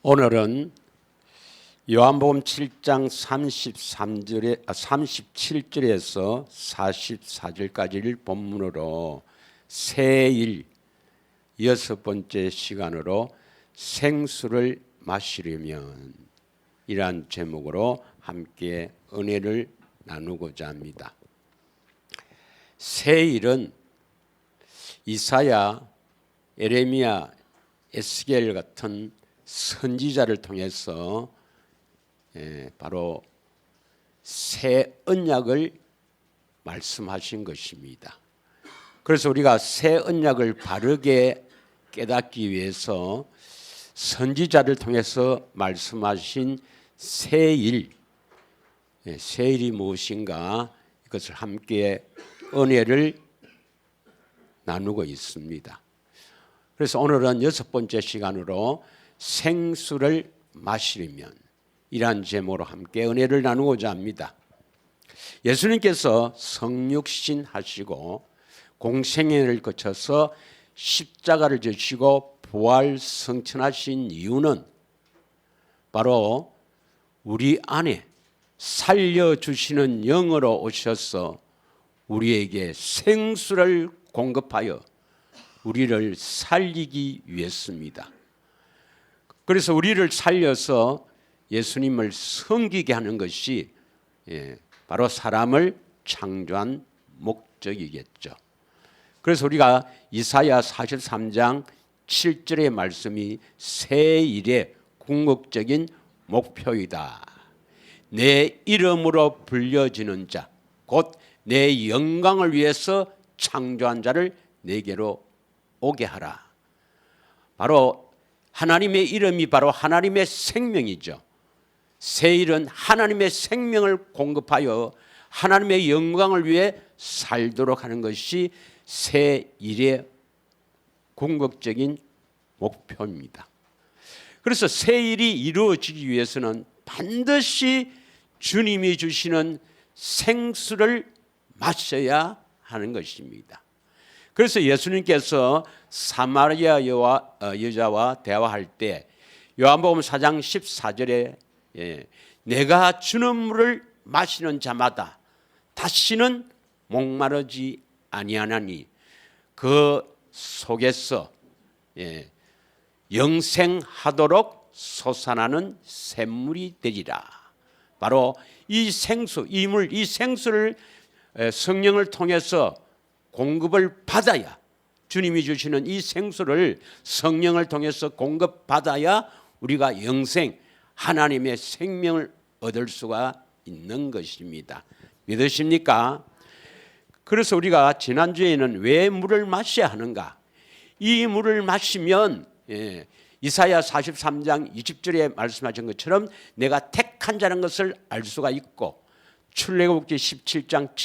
오늘은 요한복음 7장 37절에서 44절까지를 본문으로 새일 여섯 번째 시간으로 생수를 마시려면 이란 제목으로 함께 은혜를 나누고자 합니다. 새일은 이사야, 에레미야, 에스겔 같은 선지자를 통해서 바로 새 언약을 말씀하신 것입니다. 그래서 우리가 새 언약을 바르게 깨닫기 위해서 선지자를 통해서 말씀하신 새일, 새일이 무엇인가 이것을 함께 은혜를 나누고 있습니다. 그래서 오늘은 여섯 번째 시간으로 생수를 마시려면 이란 제목으로 함께 은혜를 나누고자 합니다. 예수님께서 성육신 하시고 공생애를 거쳐서 십자가를 지시고 부활 성천하신 이유는 바로 우리 안에 살려주시는 영으로 오셔서 우리에게 생수를 공급하여 우리를 살리기 위해서입니다. 그래서 우리를 살려서 예수님을 섬기게 하는 것이 바로 사람을 창조한 목적이겠죠. 그래서 우리가 이사야 43장 7절의 말씀이 새일의 궁극적인 목표이다. 내 이름으로 불려지는 자, 곧 내 영광을 위해서 창조한 자를 내게로 오게 하라. 바로 하나님의 이름이 바로 하나님의 생명이죠. 새일은 하나님의 생명을 공급하여 하나님의 영광을 위해 살도록 하는 것이 새일의 궁극적인 목표입니다. 그래서 새일이 이루어지기 위해서는 반드시 주님이 주시는 생수를 마셔야 하는 것입니다. 그래서 예수님께서 사마리아 여자와 대화할 때 요한복음 4장 14절에 내가 주는 물을 마시는 자마다 다시는 목마르지 아니하나니 그 속에서 영생하도록 솟아나는 샘물이 되리라. 바로 이 생수, 이 물, 이 생수를 성령을 통해서 공급을 받아야, 주님이 주시는 이 생수를 성령을 통해서 공급받아야 우리가 영생, 하나님의 생명을 얻을 수가 있는 것입니다. 믿으십니까? 그래서 우리가 지난주에는 왜 물을 마셔야 하는가? 이 물을 마시면 이사야 43장 20절에 말씀하신 것처럼 내가 택한 자라는 것을 알 수가 있고, 출애굽기 17장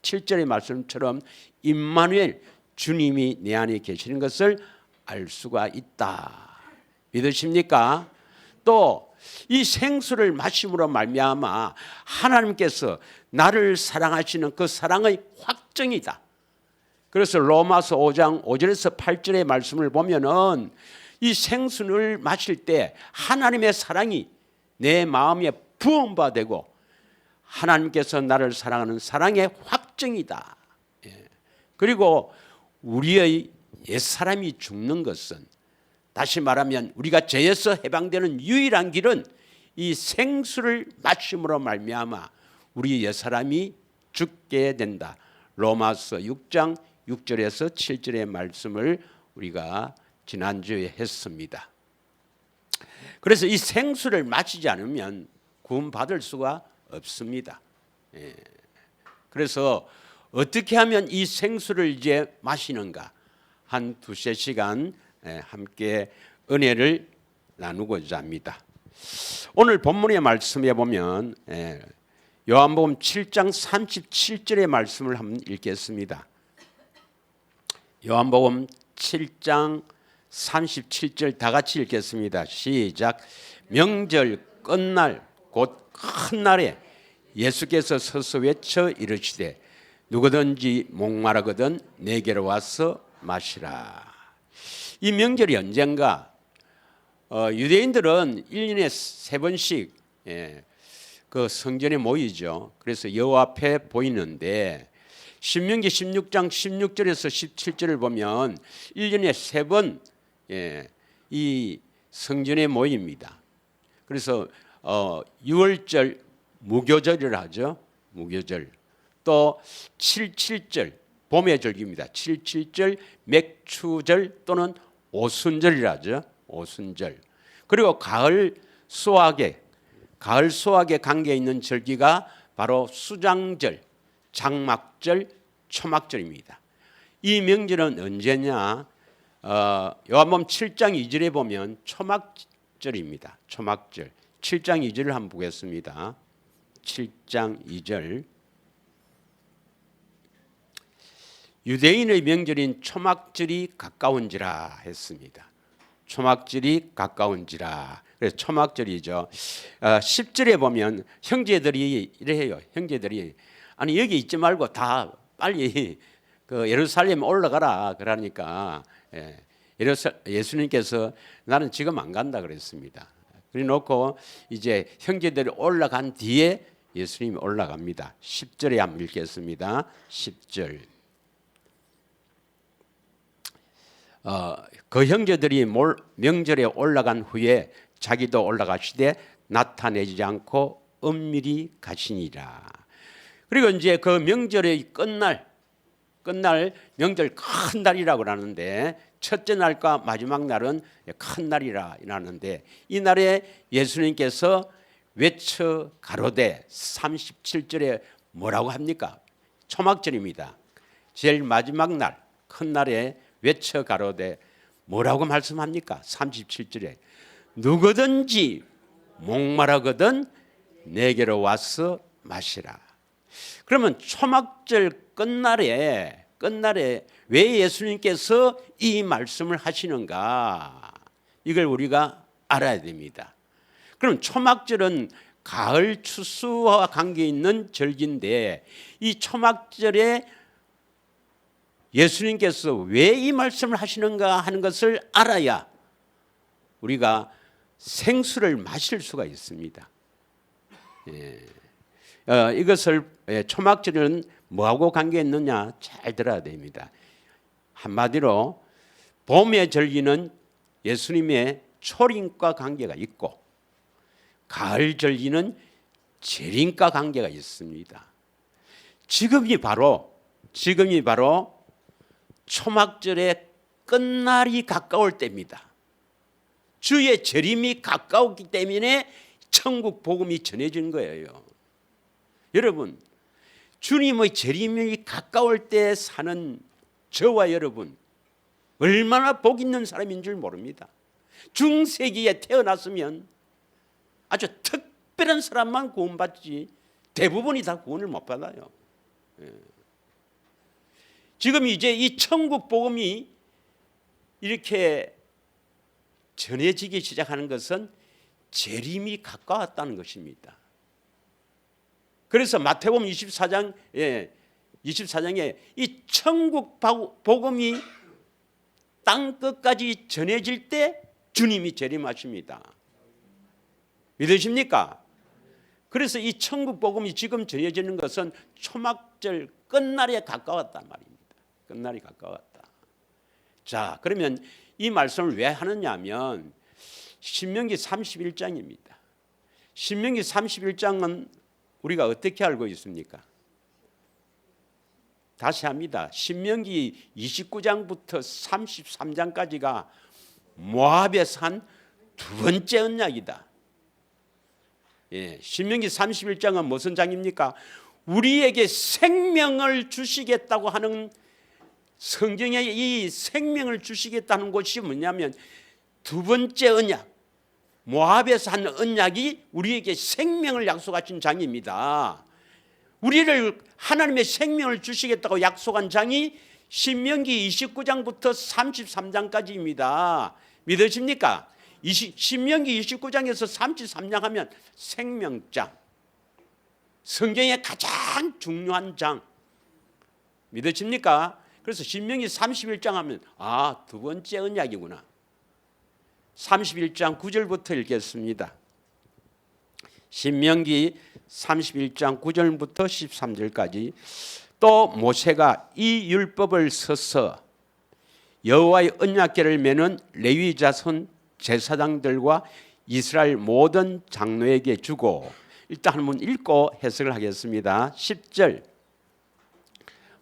7절의 말씀처럼 임마누엘, 주님이 내 안에 계시는 것을 알 수가 있다. 믿으십니까? 또 이 생수를 마심으로 말미암아 하나님께서 나를 사랑하시는 그 사랑의 확증이다. 그래서 로마서 5장 5절에서 8절의 말씀을 보면은 이 생수를 마실 때 하나님의 사랑이 내 마음에 부음바되고 하나님께서 나를 사랑하는 사랑의 확증이다. 그리고 우리의 옛사람이 죽는 것은, 다시 말하면 우리가 죄에서 해방되는 유일한 길은 이 생수를 마심으로 말미암아 우리 옛사람이 죽게 된다. 로마서 6장 6절에서 7절의 말씀을 우리가 지난주에 했습니다. 그래서 이 생수를 마시지 않으면 구원받을 수가 없습니다. 그래서 어떻게 하면 이 생수를 이제 마시는가? 한 두세 시간 함께 은혜를 나누고자 합니다. 오늘 본문의 말씀에 보면 요한복음 7장 37절의 말씀을 한번 읽겠습니다. 요한복음 7장 37절 다 같이 읽겠습니다. 시작. 명절 끝날 곧 큰 날에 예수께서 서서 외쳐 이르시되 누구든지 목마르거든 내게로 와서 마시라. 이 명절이 언젠가? 유대인들은 1년에 3번씩 그 성전에 모이죠. 그래서 여호와 앞에 보이는데 신명기 16장 16절에서 17절을 보면 1년에 3번 이 성전에 모입니다. 그래서 6월절 무교절을 하죠. 무교절. 또 77절 봄의 절기입니다. 77절 맥추절 또는 오순절이라 하죠. 오순절. 그리고 가을 수확에 관계 있는 절기가 바로 수장절, 장막절, 초막절입니다. 이 명절은 언제냐? 요한복음 7장 2절에 보면 초막절입니다. 초막절. 7장 2절을 한번 보겠습니다. 7장 2절. 유대인의 명절인 초막절이 가까운지라 했습니다. 초막절이 가까운지라. 그래서 초막절이죠. 10절에 보면 형제들이 이래 해요. 형제들이 아니 여기 있지 말고 다 빨리 그 예루살렘 올라가라 그러니까 예수님께서 나는 지금 안 간다 그랬습니다. 그래 놓고 이제 형제들이 올라간 뒤에 예수님이 올라갑니다. 10절에 한번 읽겠습니다. 10절. 그 형제들이 명절에 올라간 후에 자기도 올라가시되 나타내지 않고 은밀히 가시니라. 그리고 이제 그 명절의 끝날 명절 큰 날이라고 하는데 첫째 날과 마지막 날은 큰 날이라 하는데 이 날에 예수님께서 외쳐 가로되 37절에 뭐라고 합니까? 초막절입니다. 제일 마지막 날 큰 날에 외쳐 가로되 뭐라고 말씀합니까? 37절에 누구든지 목마르거든 내게로 와서 마시라. 그러면 초막절 끝날에 왜 예수님께서 이 말씀을 하시는가? 이걸 우리가 알아야 됩니다. 그럼 초막절은 가을 추수와 관계 있는 절기인데 이 초막절에 예수님께서 왜 이 말씀을 하시는가 하는 것을 알아야 우리가 생수를 마실 수가 있습니다. 이것을 초막절은 뭐하고 관계 있느냐 잘 들어야 됩니다. 한마디로 봄의 절기는 예수님의 초림과 관계가 있고 가을 절기는 재림과 관계가 있습니다. 지금이 바로 초막절의 끝날이 가까울 때입니다. 주의 재림이 가까웠기 때문에 천국 복음이 전해진 거예요. 여러분, 주님의 재림이 가까울 때 사는 저와 여러분 얼마나 복 있는 사람인 줄 모릅니다. 중세기에 태어났으면 아주 특별한 사람만 구원받지 대부분이 다 구원을 못 받아요. 지금 이제 이 천국 복음이 이렇게 전해지기 시작하는 것은 재림이 가까웠다는 것입니다. 그래서 마태복음 24장에 이 천국 복음이 땅 끝까지 전해질 때 주님이 재림하십니다. 믿으십니까? 그래서 이 천국 복음이 지금 전해지는 것은 초막절 끝날에 가까웠단 말입니다. 끝날이 가까웠다. 자, 그러면 이 말씀을 왜 하느냐 하면 신명기 31장입니다. 신명기 31장은 우리가 어떻게 알고 있습니까? 다시 합니다. 신명기 29장부터 33장까지가 모압의 산 두 번째 언약이다. 신명기 31장은 무슨 장입니까? 우리에게 생명을 주시겠다고 하는 성경에 이 생명을 주시겠다는 것이 뭐냐면 두 번째 언약, 모압에서 한 언약이 우리에게 생명을 약속하신 장입니다. 우리를 하나님의 생명을 주시겠다고 약속한 장이 신명기 29장부터 33장까지입니다. 믿으십니까? 신명기 29장에서 33장 하면 생명장, 성경의 가장 중요한 장. 믿으십니까? 그래서 신명기 31장 하면 두 번째 언약이구나. 31장 9절부터 읽겠습니다. 신명기 31장 9절부터 13절까지. 또 모세가 이 율법을 써서 여호와의 언약궤를 메는 레위 자손 제사장들과 이스라엘 모든 장로에게 주고, 일단 한번 읽고 해석을 하겠습니다. 10절.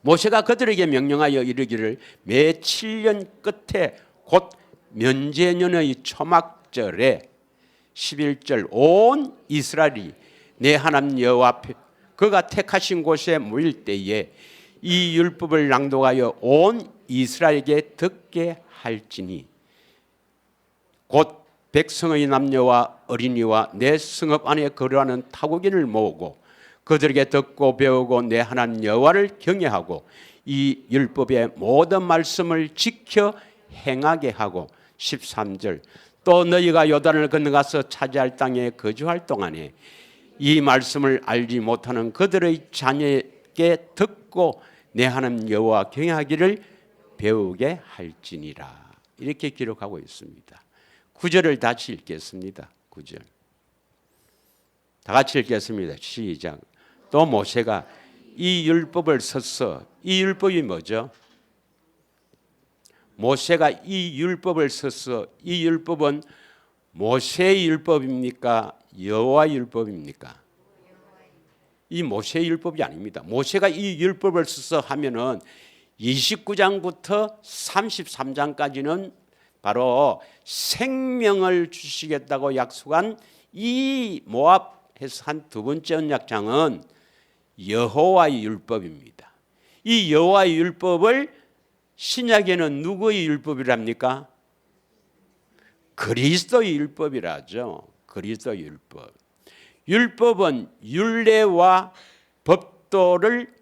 모세가 그들에게 명령하여 이르기를 매 7년 끝에 곧 면제년의 초막절에 11절 온 이스라엘이 내 하나님 여호와 앞에 그가 택하신 곳에 모일 때에 이 율법을 낭독하여 온 이스라엘에게 듣게 할지니 곧 백성의 남녀와 어린이와 내 성읍 안에 거류하는 타국인을 모으고 그들에게 듣고 배우고 내 하나님 여호와를 경외하고 이 율법의 모든 말씀을 지켜 행하게 하고 13절 또 너희가 요단을 건너가서 차지할 땅에 거주할 동안에 이 말씀을 알지 못하는 그들의 자녀에게 듣고 내 하나님 여호와 경외하기를 배우게 할지니라. 이렇게 기록하고 있습니다. 9절을 다시 읽겠습니다. 9절. 다 같이 읽겠습니다. 시작. 또 모세가 이 율법을 써서, 이 율법이 뭐죠? 모세가 이 율법을 써서, 이 율법은 모세의 율법입니까? 여호와의 율법입니까? 이 모세의 율법이 아닙니다. 모세가 이 율법을 써서 하면은 29장부터 33장까지는 바로 생명을 주시겠다고 약속한 이 모압에서 한 두 번째 언약장은 여호와의 율법입니다. 이 여호와의 율법을 신약에는 누구의 율법이랍니까? 그리스도의 율법이라죠. 그리스도의 율법. 율법은 율례와 법도를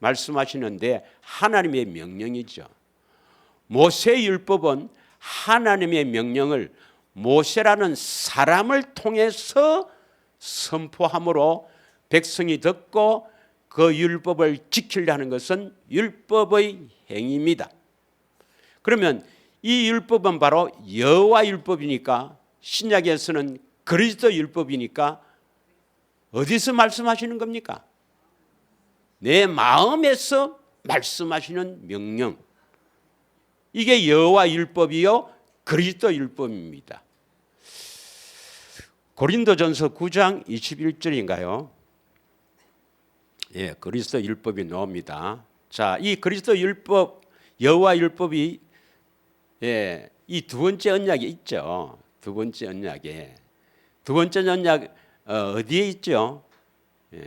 말씀하시는데 하나님의 명령이죠. 모세의 율법은 하나님의 명령을 모세라는 사람을 통해서 선포함으로 백성이 듣고 그 율법을 지키려는 것은 율법의 행위입니다. 그러면 이 율법은 바로 여호와 율법이니까, 신약에서는 그리스도 율법이니까 어디서 말씀하시는 겁니까? 내 마음에서 말씀하시는 명령. 이게 여호와 율법이요 그리스도 율법입니다. 고린도전서 9장 21절인가요? 예, 그리스도 율법이 나옵니다. 자, 이 그리스도 율법, 여호와 율법이 예, 이 두 번째 언약이 있죠. 두 번째 언약에. 두 번째 언약 어디에 있죠? 예,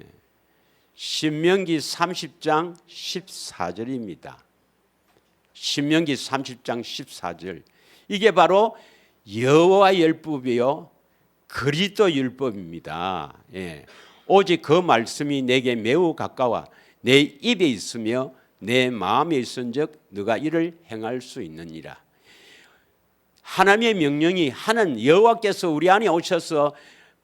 신명기 30장 14절입니다. 신명기 30장 14절. 이게 바로 여호와 율법이요 그리스도 율법입니다. 예. 오직 그 말씀이 내게 매우 가까워 내 입에 있으며 내 마음에 있은즉 네가 이를 행할 수 있느니라. 하나님의 명령이 하나님 여호와께서 우리 안에 오셔서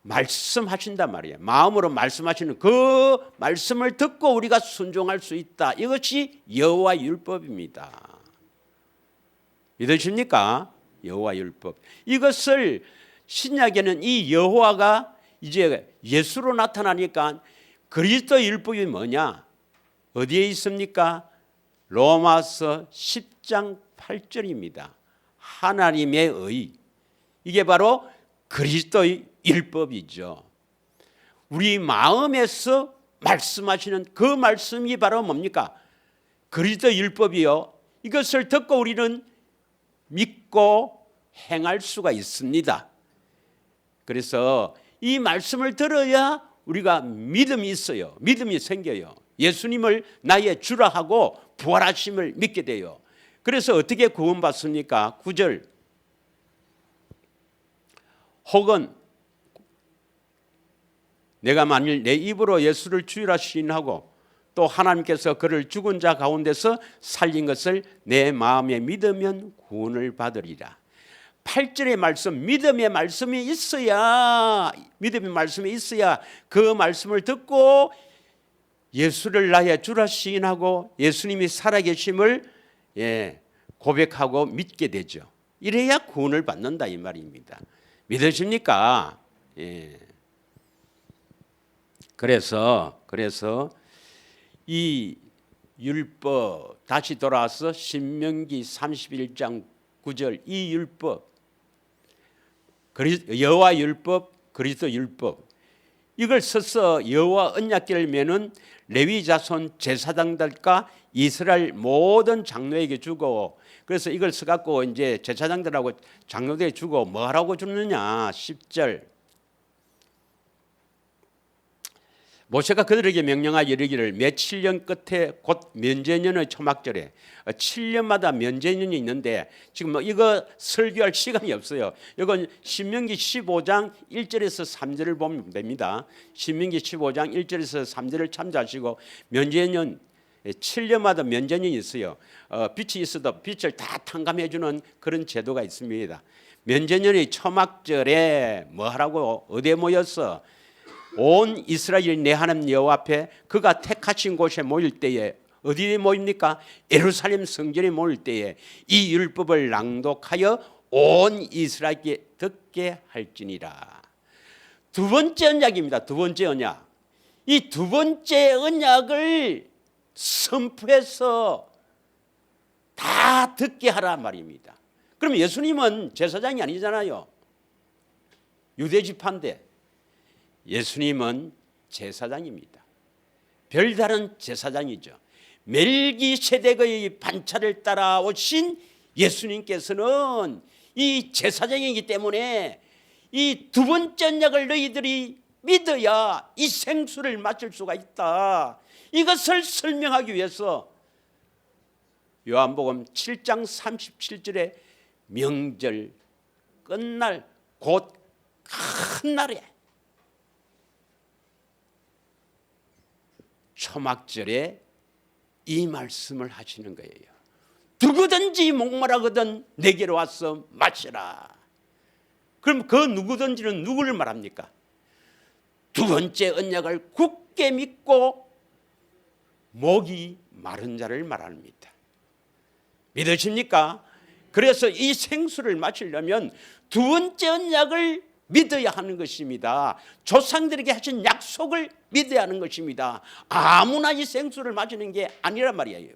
말씀하신단 말이에요. 마음으로 말씀하시는 그 말씀을 듣고 우리가 순종할 수 있다. 이것이 여호와 율법입니다. 믿으십니까? 여호와 율법. 이것을 신약에는 이 여호와가 이제 예수로 나타나니까 그리스도 율법이 뭐냐? 어디에 있습니까? 로마서 10장 8절입니다. 하나님의 의. 이게 바로 그리스도의 율법이죠. 우리 마음에서 말씀하시는 그 말씀이 바로 뭡니까? 그리스도 율법이요. 이것을 듣고 우리는 믿고 행할 수가 있습니다. 그래서 이 말씀을 들어야 우리가 믿음이 있어요. 믿음이 생겨요. 예수님을 나의 주라 하고 부활하심을 믿게 돼요. 그래서 어떻게 구원받습니까? 9절. 혹은 내가 만일 내 입으로 예수를 주라 시인하고 또 하나님께서 그를 죽은 자 가운데서 살린 것을 내 마음에 믿으면 구원을 받으리라. 8절의 말씀, 믿음의 말씀이 있어야 그 말씀을 듣고 예수를 나의 주라 시인하고 예수님이 살아계심을 고백하고 믿게 되죠. 이래야 구원을 받는다 이 말입니다. 믿으십니까? 예. 그래서 이 율법 다시 돌아와서 신명기 31장 9절 이 율법 여호와 율법 그리스도 율법 이걸 써서 여호와 언약궤를 메는 레위 자손 제사장들과 이스라엘 모든 장로에게 주고 그래서 이걸 써갖고 이제 제사장들하고 장로들에게 주고 뭐 하라고 주느냐 10절 모세가 그들에게 명령하여 이르기를 매 7년 끝에 곧 면제년의 초막절에 7년마다 면제년이 있는데 지금 뭐 이거 설교할 시간이 없어요. 이건 신명기 15장 1절에서 3절을 보면 됩니다. 신명기 15장 1절에서 3절을 참조하시고 면제년 7년마다 면제년이 있어요. 빛이 있어도 빛을 다 탕감해 주는 그런 제도가 있습니다. 면제년의 초막절에 뭐 하라고 어디에 모여서 온 이스라엘 내 하나님 여호와 앞에 그가 택하신 곳에 모일 때에 어디에 모입니까? 예루살렘 성전에 모일 때에 이 율법을 낭독하여 온 이스라엘에게 듣게 할지니라. 두 번째 언약입니다. 두 번째 언약. 이 두 번째 언약을 선포해서 다 듣게 하라 말입니다. 그럼 예수님은 제사장이 아니잖아요. 유대 지파인데 예수님은 제사장입니다. 별다른 제사장이죠. 멜기세덱의 반차를 따라오신 예수님께서는 이 제사장이기 때문에 이 두 번째 언약을 너희들이 믿어야 이 생수를 마실 수가 있다. 이것을 설명하기 위해서 요한복음 7장 37절에 명절 끝날 곧 큰 날에 초막절에 이 말씀을 하시는 거예요. 누구든지 목마르거든 내게로 와서 마시라. 그럼 그 누구든지는 누구를 말합니까? 두 번째 언약을 굳게 믿고 목이 마른 자를 말합니다. 믿으십니까? 그래서 이 생수를 마시려면 두 번째 언약을 믿어야 하는 것입니다. 조상들에게 하신 약속을 믿어야 하는 것입니다. 아무나 이 생수를 마시는 게 아니란 말이에요.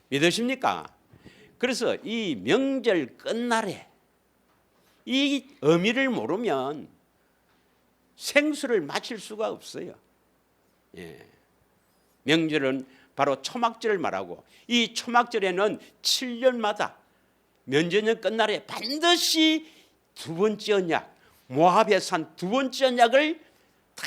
믿으십니까? 그래서 이 명절 끝날에 이 의미를 모르면 생수를 마실 수가 없어요. 예. 명절은 바로 초막절을 말하고 이 초막절에는 7년마다 면제년 끝날에 반드시 두 번째 언약 모압에 산 두 번째 언약을 다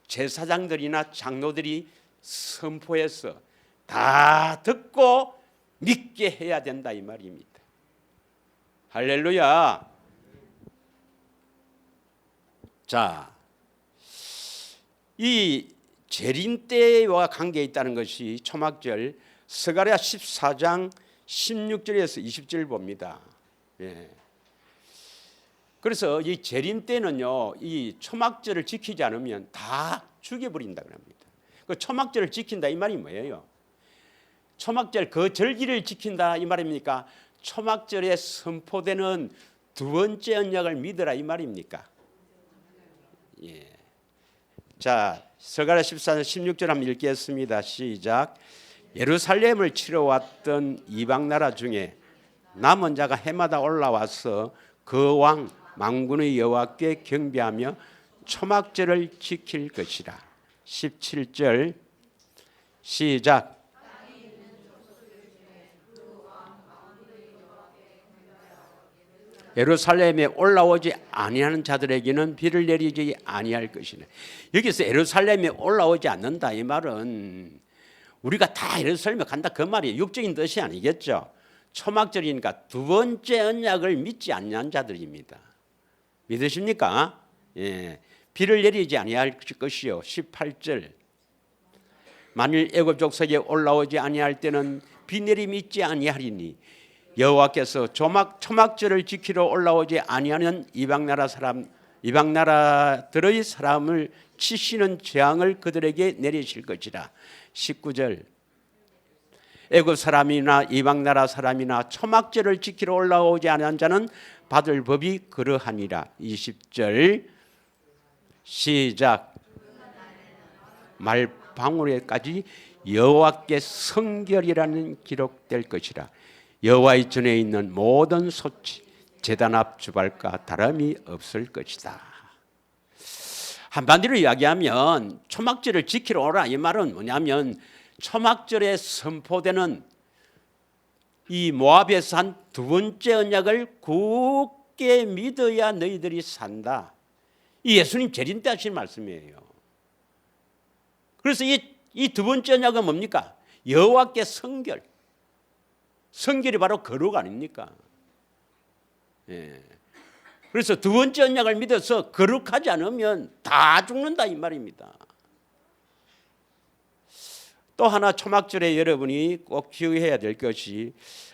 제사장들이나 장로들이 선포해서 다 듣고 믿게 해야 된다 이 말입니다. 할렐루야. 자, 이 재림 때와 관계에 있다는 것이 초막절 스가랴 14장 16절에서 20절 봅니다. 예. 그래서 이 재림 때는요, 이 초막절을 지키지 않으면 다 죽여버린다 그럽니다. 그 초막절을 지킨다 이 말이 뭐예요? 초막절 그 절기를 지킨다 이 말입니까? 초막절에 선포되는 두 번째 언약을 믿으라 이 말입니까? 예. 자, 스가랴 14장 16절 한번 읽겠습니다. 시작. 예루살렘을 치러 왔던 이방 나라 중에 남은 자가 해마다 올라와서 그 왕 만군의 여호와께 경배하며 초막절을 지킬 것이라. 17절 시작. 예루살렘에 올라오지 아니하는 자들에게는 비를 내리지 아니할 것이네. 여기서 예루살렘에 올라오지 않는다 이 말은 우리가 다 예루살렘에 간다 그 말이에요. 육적인 뜻이 아니겠죠. 초막절이니까 두 번째 언약을 믿지 않는 자들입니다. 믿으십니까? 예. 비를 내리지 아니할 것이요. 18절 만일 애굽 족속에 올라오지 아니할 때는 비 내림이 있지 아니하리니 여호와께서 초막절을 지키러 올라오지 아니하는 이방 나라들의 사람을 치시는 재앙을 그들에게 내리실 것이라. 19절 애굽 사람이나 이방 나라 사람이나 초막절을 지키러 올라오지 않은 자는 받을 법이 그러하니라. 20절 시작. 말방울에까지 여호와께 성결이라는 기록될 것이라. 여호와의 전에 있는 모든 소치 제단 앞 주발과 다름이 없을 것이다. 한마디로 이야기하면 초막절을 지키러 오라 이 말은 뭐냐면 초막절에 선포되는 이 모압에서 한 두 번째 언약을 굳게 믿어야 너희들이 산다. 이 예수님 재림 때 하신 말씀이에요. 그래서 이 두 번째 언약은 뭡니까? 여호와께 성결. 성결이 바로 거룩 아닙니까? 예. 그래서 두 번째 언약을 믿어서 거룩하지 않으면 다 죽는다 이 말입니다. 또 하나 초막절에 여러분이 꼭 기억해야 될 것이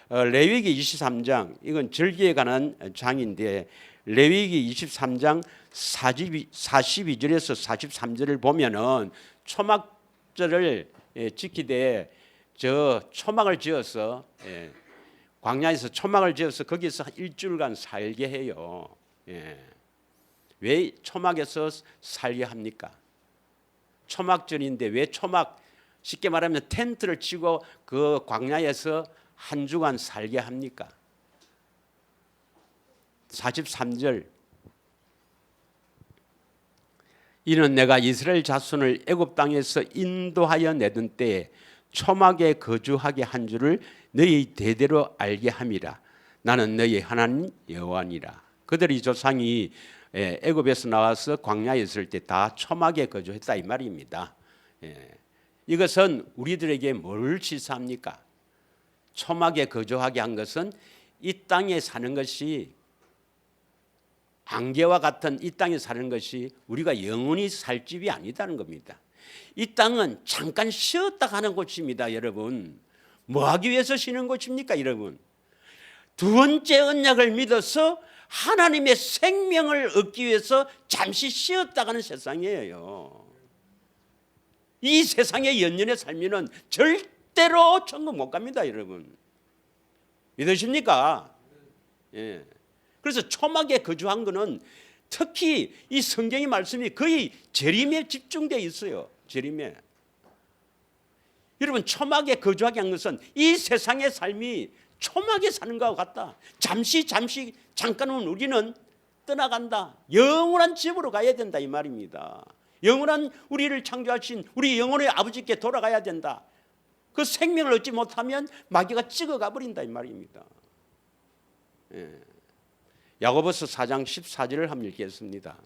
레위기 23장, 이건 절기에 관한 장인데 레위기 23장 42절에서 43절을 보면은 초막절을 지키되 저 초막을 지어서 광야에서 초막을 지어서 거기서 일주일간 살게 해요. 왜 초막에서 살게 합니까? 초막절인데 왜 초막, 쉽게 말하면 텐트를 치고 그 광야에서 한 주간 살게 합니까? 43절 이는 내가 이스라엘 자손을 애굽 땅에서 인도하여 내던 때에 초막에 거주하게 한 줄을 너희 대대로 알게 함이라. 나는 너희 하나님 여호와니라. 그들이 조상이 애굽에서 나와서 광야에 있을 때 다 초막에 거주했다 이 말입니다. 이것은 우리들에게 뭘 시사합니까? 초막에 거주하게 한 것은 이 땅에 사는 것이 안개와 같은 이 땅에 사는 것이 우리가 영원히 살 집이 아니다는 겁니다. 이 땅은 잠깐 쉬었다 가는 곳입니다. 여러분, 뭐 하기 위해서 쉬는 곳입니까? 여러분, 두 번째 언약을 믿어서 하나님의 생명을 얻기 위해서 잠시 쉬었다 가는 세상이에요. 이 세상의 연연에 살면은 절대로 천국 못 갑니다. 여러분, 믿으십니까? 예. 그래서 초막에 거주한 거는 특히 이 성경의 말씀이 거의 재림에 집중되어 있어요. 재림에. 여러분, 초막에 거주하게 한 것은 이 세상의 삶이 초막에 사는 것과 같다. 잠깐은 우리는 떠나간다. 영원한 집으로 가야 된다 이 말입니다. 영원한 우리를 창조하신 우리 영혼의 아버지께 돌아가야 된다. 그 생명을 얻지 못하면 마귀가 찍어가 버린다 이 말입니다. 야고보서 4장 14절을 한번 읽겠습니다.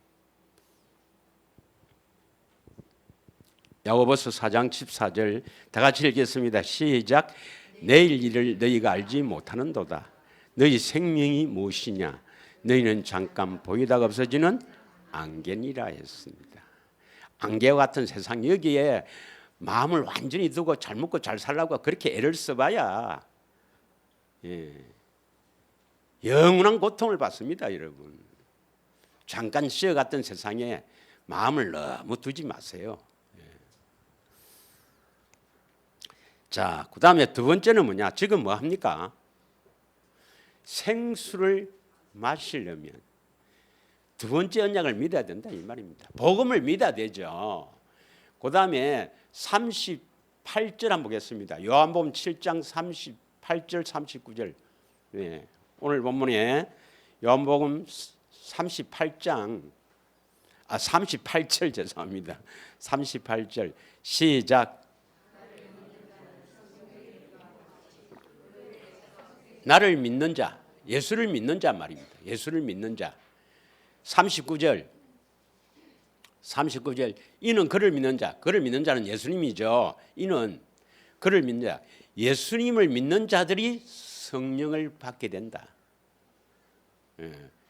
야고보서 4장 14절 다 같이 읽겠습니다. 시작. 내일 일을 너희가 알지 못하는도다. 너희 생명이 무엇이냐? 너희는 잠깐 보이다가 없어지는 안개니라 했습니다. 안개와 같은 세상, 여기에 마음을 완전히 두고 잘 먹고 잘 살라고 그렇게 애를 써봐야 영원한 고통을 받습니다. 여러분, 잠깐 쉬어갔던 세상에 마음을 너무 두지 마세요. 자, 그 다음에 두 번째는 뭐냐? 지금 뭐 합니까? 생수를 마시려면 두 번째 언약을 믿어야 된다 이 말입니다. 복음을 믿어야 되죠. 그 다음에 38절 한번 보겠습니다. 요한복음 7장 38절 39절. 오늘 본문에 요한복음 38절 죄송합니다. 38절 시작. 나를 믿는 자, 예수를 믿는 자 말입니다. 예수를 믿는 자. 39절 이는 그를 믿는 자. 그를 믿는 자는 예수님이죠. 이는 그를 믿는 자. 예수님을 믿는 자들이 성령을 받게 된다.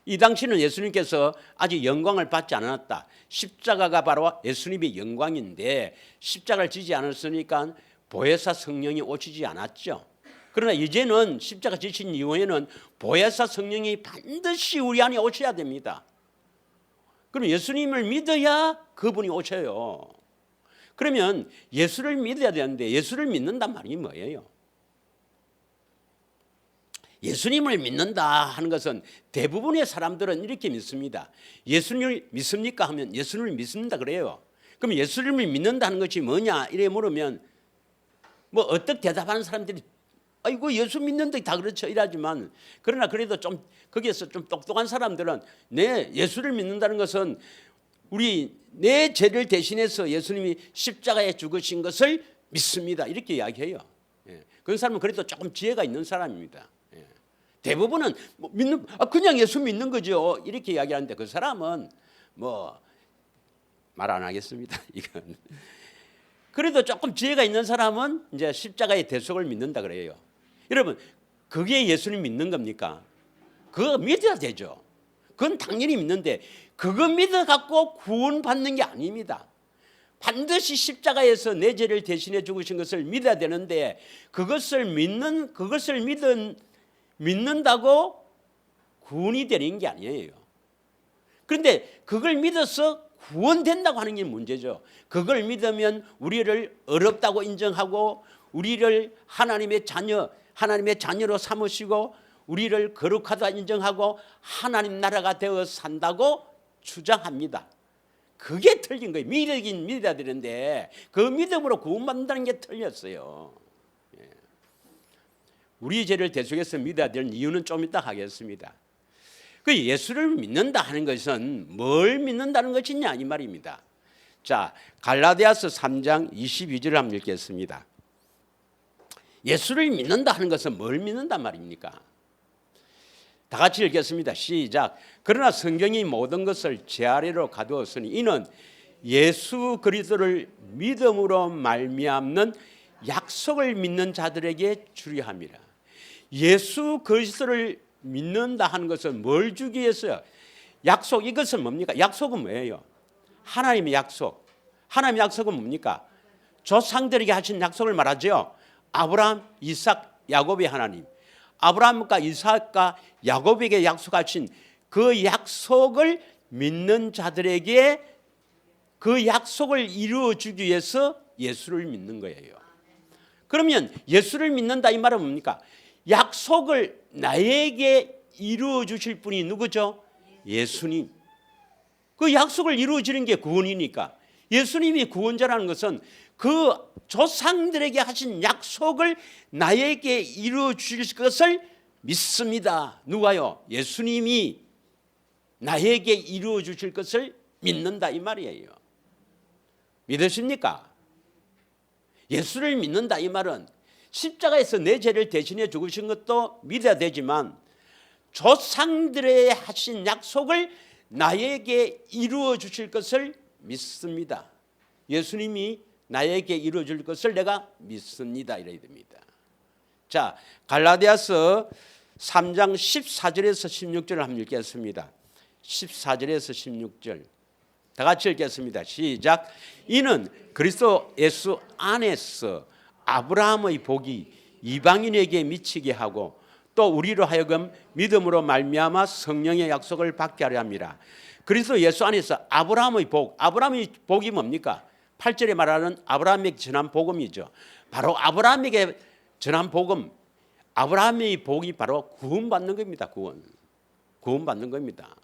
이 당시는 예수님께서 아직 영광을 받지 않았다. 십자가가 바로 예수님의 영광인데 십자가를 지지 않았으니까 보혜사 성령이 오시지 않았죠. 그러나 이제는 십자가 지신 이후에는 보혜사 성령이 반드시 우리 안에 오셔야 됩니다. 그럼 예수님을 믿어야 그분이 오셔요. 그러면 예수를 믿어야 되는데 예수를 믿는단 말이 뭐예요? 예수님을 믿는다 하는 것은 대부분의 사람들은 이렇게 믿습니다. 예수님을 믿습니까 하면 예수님을 믿습니다 그래요. 그럼 예수님을 믿는다는 것이 뭐냐 이래 물으면 뭐 어떻게 대답하는 사람들이 아이고 예수 믿는데 다 그렇죠 이러지만, 그러나 그래도 좀 거기에서 좀 똑똑한 사람들은 네, 예수를 믿는다는 것은 우리 내 죄를 대신해서 예수님이 십자가에 죽으신 것을 믿습니다 이렇게 이야기해요. 그런 사람은 그래도 조금 지혜가 있는 사람입니다. 대부분은 뭐 믿는 그냥 예수 믿는 거죠 이렇게 이야기하는데, 그 사람은 뭐 말 안 하겠습니다. 이건 그래도 조금 지혜가 있는 사람은 이제 십자가의 대속을 믿는다 그래요. 여러분, 그게 예수님 믿는 겁니까? 그거 믿어야 되죠. 그건 당연히 믿는데 그거 믿어 갖고 구원받는 게 아닙니다. 반드시 십자가에서 내 죄를 대신해 죽으신 것을 믿어야 되는데 그것을 믿는다고 구원이 되는 게 아니에요. 그런데 그걸 믿어서 구원된다고 하는 게 문제죠. 그걸 믿으면 우리를 어렵다고 인정하고 우리를 하나님의 자녀로 삼으시고 우리를 거룩하다 인정하고 하나님 나라가 되어 산다고 주장합니다. 그게 틀린 거예요. 믿긴 믿어야 되는데 그 믿음으로 구원받는다는 게 틀렸어요. 우리 죄를 대속해서 믿어야 될 이유는 좀 이따 하겠습니다. 그 예수를 믿는다 하는 것은 뭘 믿는다는 것이냐 이 말입니다. 자, 갈라디아서 3장 22절을 한번 읽겠습니다. 예수를 믿는다 하는 것은 뭘 믿는단 말입니까? 다 같이 읽겠습니다. 시작. 그러나 성경이 모든 것을 제 아래로 가두었으니 이는 예수 그리스도를 믿음으로 말미암는 약속을 믿는 자들에게 주려 함이라. 예수 그리스도를 믿는다 하는 것은 뭘 주기 위해서요? 약속, 이것은 뭡니까? 약속은 뭐예요? 하나님의 약속. 하나님의 약속은 뭡니까? 조상들에게 하신 약속을 말하죠. 아브라함, 이삭, 야곱의 하나님. 아브라함과 이삭과 야곱에게 약속하신 그 약속을 믿는 자들에게 그 약속을 이루어 주기 위해서 예수를 믿는 거예요. 그러면 예수를 믿는다 이 말은 뭡니까? 약속을 나에게 이루어 주실 분이 누구죠? 예수님. 그 약속을 이루어 주는 게 구원이니까 예수님이 구원자라는 것은 그 조상들에게 하신 약속을 나에게 이루어 주실 것을 믿습니다. 누가요? 예수님이 나에게 이루어 주실 것을 믿는다 이 말이에요. 믿으십니까? 예수를 믿는다 이 말은 십자가에서 내 죄를 대신해 죽으신 것도 믿어야 되지만 조상들의 하신 약속을 나에게 이루어 주실 것을 믿습니다. 예수님이 나에게 이루어 줄 것을 내가 믿습니다 이래야 됩니다. 자, 갈라디아서 3장 14절에서 16절을 한번 읽겠습니다. 14절에서 16절 다 같이 읽겠습니다. 시작. 이는 그리스도 예수 안에서 아브라함의 복이 이방인에게 미치게 하고 또 우리로 하여금 믿음으로 말미암아 성령의 약속을 받게 하려 함이라. 그리스도 예수 안에서 아브라함의 복이 뭡니까? 8절에 말하는 아브라함에게 전한 복음이죠. 바로 아브라함에게 전한 복음, 아브라함의 복이 바로 구원받는 겁니다. 구원받는 겁니다.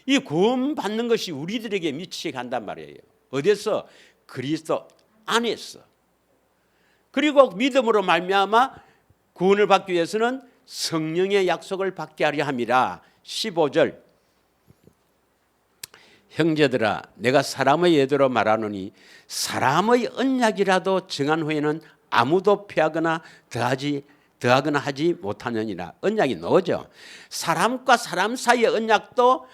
이 구원받는 것이 우리들에게 미치게 한단 말이에요. 어디서? 그리스도 안에서. 그리고 믿음으로 말미암아 구원을 받기 위해서는 성령의 약속을 받게 하려 함이라. 15절. 형제들아, 내가 사람의 예대로 말하노니 사람의 언약이라도 정한 후에는 아무도 폐하거나 더하거나 하지 못하느니라. 언약이 뭐죠? 사람과 사람 사이의 언약도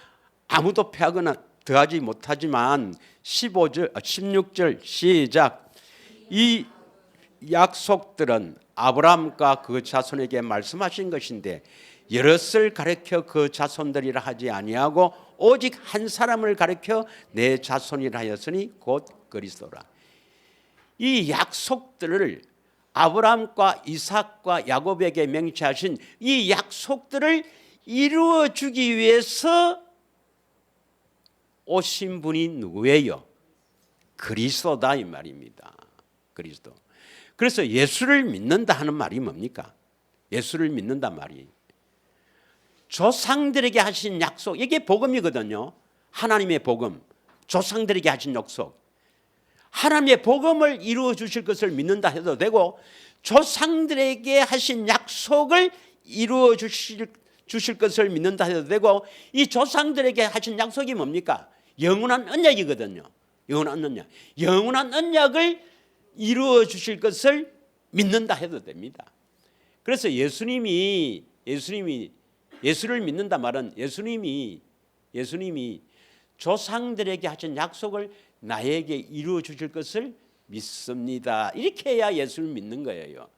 아무도 폐하거나 더하지 못하지만 16절 시작. 이 약속들은 아브라함과 그 자손에게 말씀하신 것인데 여럿을 가르쳐 그 자손들이라 하지 아니하고 오직 한 사람을 가르쳐 내 자손이라 하였으니 곧 그리스도라. 이 약속들을 아브라함과 이삭과 야곱에게 맹세하신 이 약속들을 이루어 주기 위해서 오신 분이 누구예요? 그리스도다 이 말입니다. 그리스도. 그래서 예수를 믿는다 하는 말이 뭡니까? 예수를 믿는단 말이 조상들에게 하신 약속, 이게 복음이거든요. 하나님의 복음, 조상들에게 하신 약속. 하나님의 복음을 이루어 주실 것을 믿는다 해도 되고, 조상들에게 하신 약속을 이루어 주실 것을 믿는다 해도 되고, 이 조상들에게 하신 약속이 뭡니까? 영원한 언약이거든요. 영원한 언약. 영원한 언약을 이루어 주실 것을 믿는다 해도 됩니다. 그래서 예수를 믿는다 말은 예수님이 조상들에게 하신 약속을 나에게 이루어 주실 것을 믿습니다. 이렇게 해야 예수를 믿는 거예요.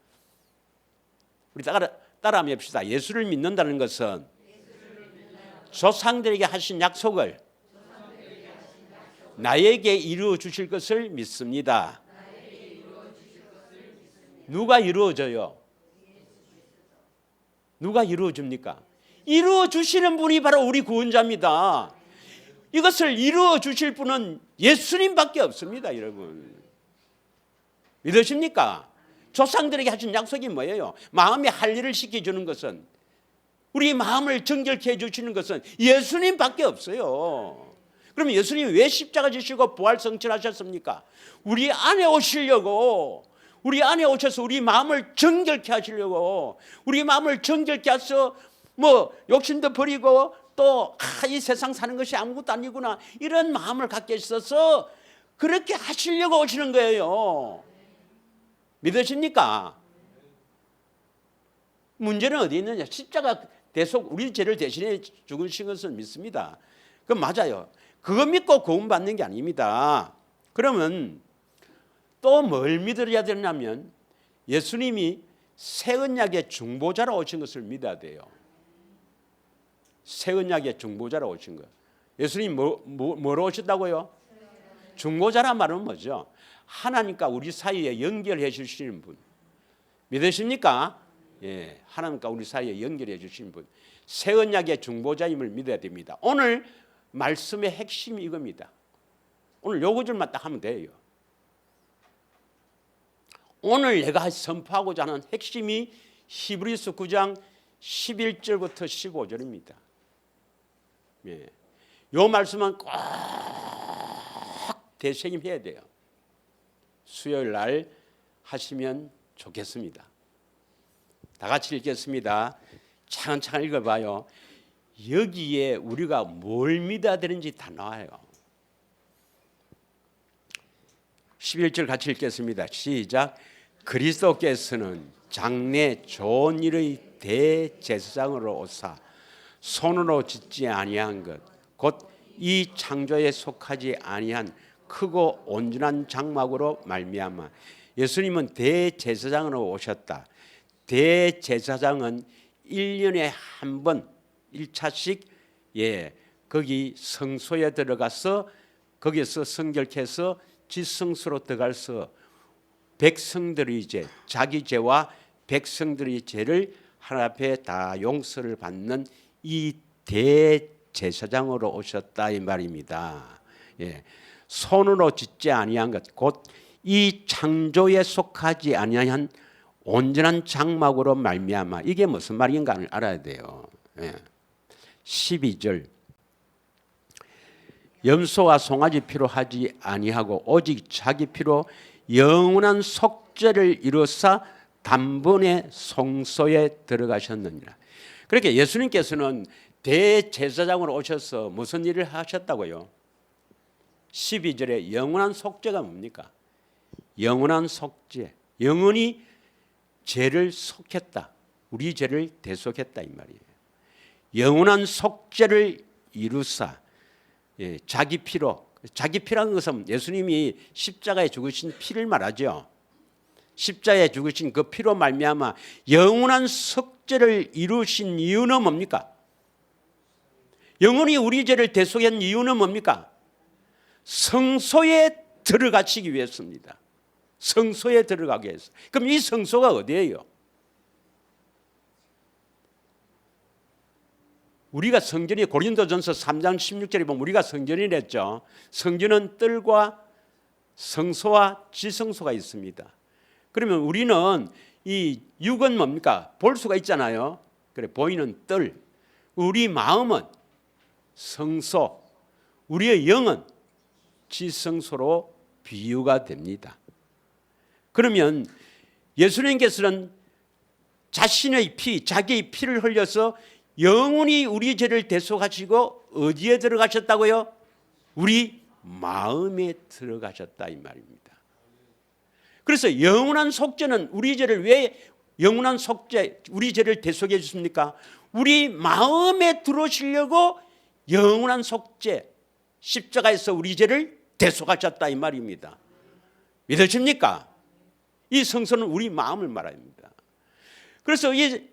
우리 따라 한번 해봅시다. 예수를 믿는다는 것은 조상들에게 하신 약속을 나에게 이루어 주실 것을 믿습니다. 누가 이루어져요? 누가 이루어 줍니까? 이루어 주시는 분이 바로 우리 구원자입니다. 이것을 이루어 주실 분은 예수님밖에 없습니다, 여러분. 믿으십니까? 조상들에게 하신 약속이 뭐예요? 마음의 할례를 시켜주는 것은, 우리 마음을 정결케 해주시는 것은 예수님밖에 없어요. 그러면 예수님이 왜 십자가 지시고 부활 성천하셨습니까? 우리 안에 오시려고, 우리 안에 오셔서 우리 마음을 정결케 하시려고, 우리 마음을 정결케 해서 욕심도 버리고 또 이 세상 사는 것이 아무것도 아니구나, 이런 마음을 갖게 있어서 그렇게 하시려고 오시는 거예요. 믿으십니까? 문제는 어디 있느냐? 십자가 대속 우리 죄를 대신해 죽으신 것을 믿습니다. 그건 맞아요. 그거 믿고 구원받는 게 아닙니다. 그러면 또 뭘 믿어야 되냐면, 예수님이 새 언약의 중보자로 오신 것을 믿어야 돼요. 새 언약의 중보자로 오신 거예요. 예수님이 뭐로 오셨다고요? 중보자란 말은 뭐죠? 하나님과 우리 사이에 연결해 주시는 분. 믿으십니까? 예, 하나님과 우리 사이에 연결해 주시는 분. 새 언약의 중보자임을 믿어야 됩니다. 오늘 말씀의 핵심이 이겁니다. 오늘 요 구절만 딱 하면 돼요. 오늘 내가 선포하고자 하는 핵심이 히브리서 9장 11절부터 15절입니다. 예. 요 말씀은 꼭 대책임해야 돼요. 수요일 날 하시면 좋겠습니다. 다 같이 읽겠습니다. 차근차근 읽어봐요. 여기에 우리가 뭘 믿어야 되는지 다 나와요. 11절 같이 읽겠습니다. 시작. 그리스도께서는 장래 좋은 일의 대제사장으로 오사 손으로 짓지 아니한 것 곧 이 창조에 속하지 아니한 크고 온전한 장막으로 말미암아. 예수님은 대제사장으로 오셨다. 대제사장은 1년에 한 번 1차씩 거기 성소에 들어가서 거기서 성결케 해서 지성소로 들어가서 백성들의 죄, 자기 죄와 백성들의 죄를 하나님 앞에 다 용서를 받는 이 대제사장으로 오셨다, 이 말입니다. 예. 손으로 짓지 아니한 것 곧 이 창조에 속하지 아니한 온전한 장막으로 말미암아. 이게 무슨 말인가 알아야 돼요. 예. 12절. 염소와 송아지 피로 하지 아니하고 오직 자기 피로 영원한 속죄를 이루사 단번에 성소에 들어가셨느니라. 그렇게 예수님께서는 대제사장으로 오셔서 무슨 일을 하셨다고요? 12절에 영원한 속죄가 뭡니까? 영원한 속죄. 영원히 죄를 속했다. 우리 죄를 대속했다, 이 말이에요. 영원한 속죄를 이루사 자기 피로. 자기 피라는 것은 예수님이 십자가에 죽으신 피를 말하죠. 십자가에 죽으신 그 피로 말미암아 영원한 속죄를 이루신 이유는 뭡니까? 영원히 우리 죄를 대속한 이유는 뭡니까? 성소에 들어가시기 위해서입니다. 성소에 들어가기 위해서. 그럼 이 성소가 어디예요? 우리가 성전이 고린도전서 3장 16절에 보면 우리가 성전이랬죠. 성전은 뜰과 성소와 지성소가 있습니다. 그러면 우리는 이 육은 뭡니까? 볼 수가 있잖아요. 그래, 보이는 뜰. 우리 마음은 성소, 우리의 영은 지성소로 비유가 됩니다. 그러면 예수님께서는 자신의 피, 자기의 피를 흘려서 영원히 우리 죄를 대속하시고 어디에 들어가셨다고요? 우리 마음에 들어가셨다 이 말입니다. 그래서 영원한 속죄는 우리 죄를 왜 영원한 속죄, 우리 죄를 대속해 주십니까? 우리 마음에 들어오시려고 영원한 속죄, 십자가에서 우리 죄를 대속하셨다 이 말입니다. 믿으십니까? 이 성소는 우리 마음을 말합니다. 그래서 이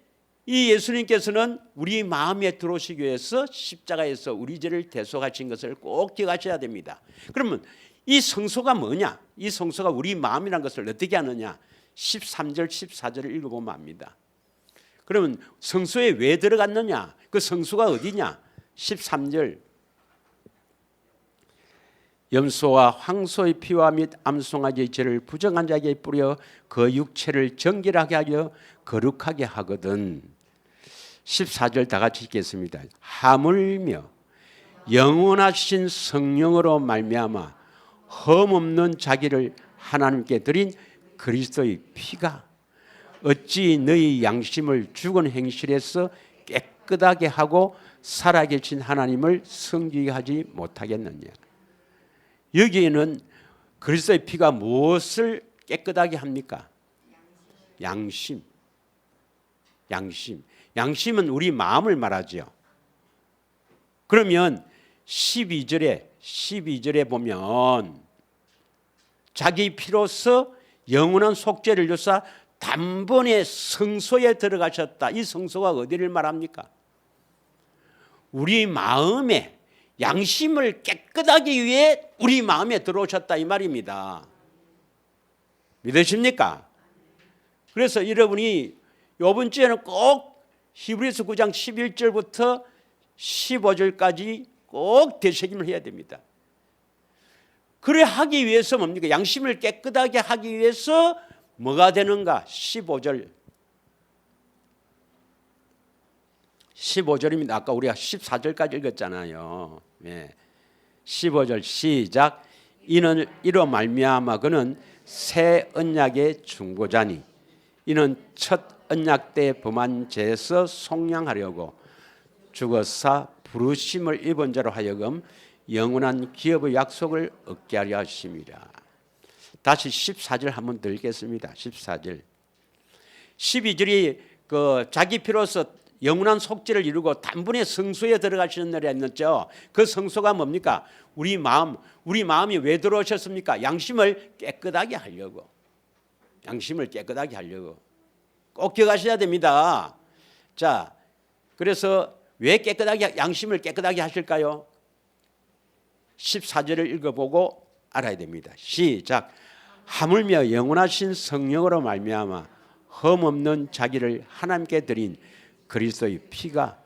예수님께서는 우리 마음에 들어오시기 위해서 십자가에서 우리 죄를 대속하신 것을 꼭 기억하셔야 됩니다. 그러면 이 성소가 뭐냐? 이 성소가 우리 마음이라는 것을 어떻게 하느냐? 13절 14절을 읽어보면 압니다. 그러면 성소에 왜 들어갔느냐? 그 성소가 어디냐? 13절 염소와 황소의 피와 및 암송아지의 죄를 부정한 자에게 뿌려 그 육체를 정결하게 하여 거룩하게 하거든. 14절 다 같이 읽겠습니다. 하물며 영원하신 성령으로 말미암아 흠없는 자기를 하나님께 드린 그리스도의 피가 어찌 너희 양심을 죽은 행실에서 깨끗하게 하고 살아계신 하나님을 성기게 하지 못하겠느냐. 여기에는 그리스도의 피가 무엇을 깨끗하게 합니까? 양심. 양심은 우리 마음을 말하죠. 그러면 12절에 보면 자기 피로서 영원한 속죄를 주사 단번에 성소에 들어가셨다. 이 성소가 어디를 말합니까? 우리 마음에 양심을 깨끗하게 위해 우리 마음에 들어오셨다 이 말입니다. 믿으십니까? 그래서 여러분이 이번 주에는 꼭 히브리서 9장 11절부터 15절까지 꼭 되새김을 해야 됩니다. 그래 하기 위해서 뭡니까? 양심을 깨끗하게 하기 위해서 뭐가 되는가? 15절입니다. 아까 우리가 14절까지 읽었잖아요. 15절 시작. 이로 말미암아 그는 새 언약의 중보자니 이는 첫 언약 때 범한 죄에서 속량하려고 죽어사 부르심을 입은 자로 하여금 영원한 기업의 약속을 얻게 하려 하심이라. 다시 14절 한번 더 읽겠습니다. 14절 12절이 그 자기 피로서 영원한 속죄를 이루고 단번에 성소에 들어가시는 날이 있었죠. 그 성소가 뭡니까? 우리 마음이 왜 들어오셨습니까? 양심을 깨끗하게 하려고. 꼭 기억하셔야 됩니다. 자, 그래서 왜 양심을 깨끗하게 하실까요? 14절을 읽어보고 알아야 됩니다. 시작. 하물며 영원하신 성령으로 말미암아 흠없는 자기를 하나님께 드린 그리스도의 피가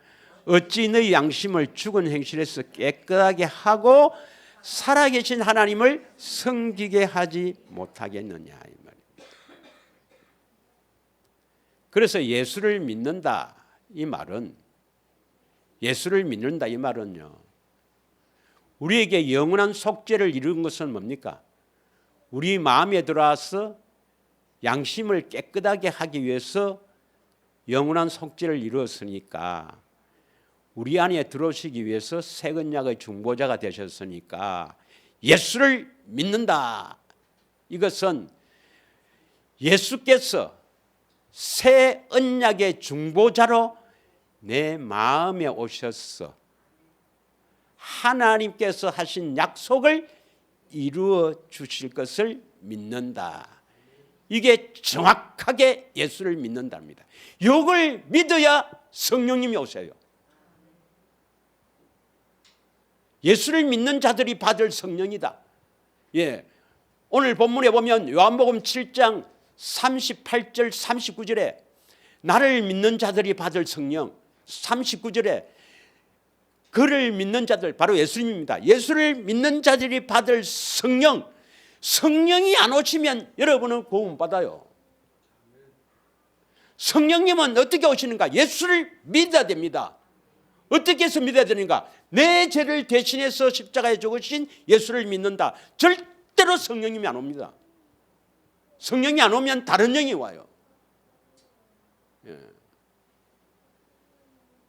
어찌 너희 양심을 죽은 행실에서 깨끗하게 하고 살아계신 하나님을 섬기게 하지 못하겠느냐 이 말입니다. 그래서 예수를 믿는다 이 말은요, 우리에게 영원한 속죄를 이룬 것은 뭡니까? 우리 마음에 들어와서 양심을 깨끗하게 하기 위해서 영원한 속죄를 이루었으니까, 우리 안에 들어오시기 위해서 새 언약의 중보자가 되셨으니까 예수를 믿는다. 이것은 예수께서 새 언약의 중보자로 내 마음에 오셔서 하나님께서 하신 약속을 이루어 주실 것을 믿는다. 이게 정확하게 예수를 믿는답니다. 이걸 믿어야 성령님이 오세요. 예수를 믿는 자들이 받을 성령이다. 오늘 본문에 보면 요한복음 7장 38절 39절에 나를 믿는 자들이 받을 성령, 39절에 그를 믿는 자들, 바로 예수님입니다. 예수를 믿는 자들이 받을 성령, 성령이 안 오시면 여러분은 구원 못 받아요. 성령님은 어떻게 오시는가? 예수를 믿어야 됩니다. 어떻게 해서 믿어야 되는가? 내 죄를 대신해서 십자가에 죽으신 예수를 믿는다. 절대로 성령님이 안 옵니다. 성령이 안 오면 다른 영이 와요.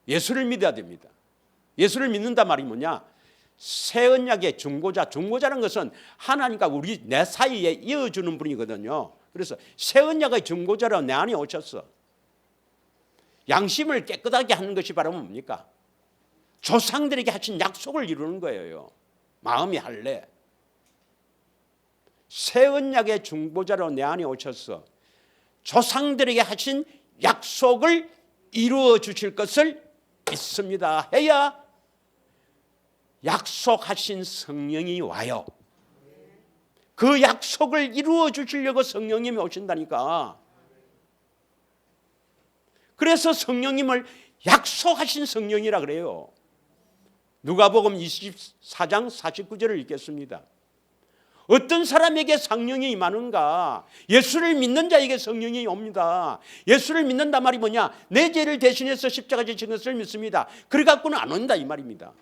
예수를 믿어야 됩니다. 예수를 믿는다 말이 뭐냐? 새 언약의 중보자라는 것은 하나님과 우리 내 사이에 이어주는 분이거든요. 그래서 새 언약의 중보자로 내 안에 오셨어. 양심을 깨끗하게 하는 것이 바로 뭡니까? 조상들에게 하신 약속을 이루는 거예요. 마음이 할래. 새 언약의 중보자로 내 안에 오셔서 조상들에게 하신 약속을 이루어 주실 것을 믿습니다 해야 약속하신 성령이 와요. 그 약속을 이루어 주시려고 성령님이 오신다니까. 그래서 성령님을 약속하신 성령이라 그래요. 누가복음 24장 49절을 읽겠습니다. 어떤 사람에게 성령이 임하는가? 예수를 믿는 자에게 성령이 옵니다. 예수를 믿는다 말이 뭐냐? 내 죄를 대신해서 십자가에 지신 것을 믿습니다. 그래 갖고는 안 온다 이 말입니다.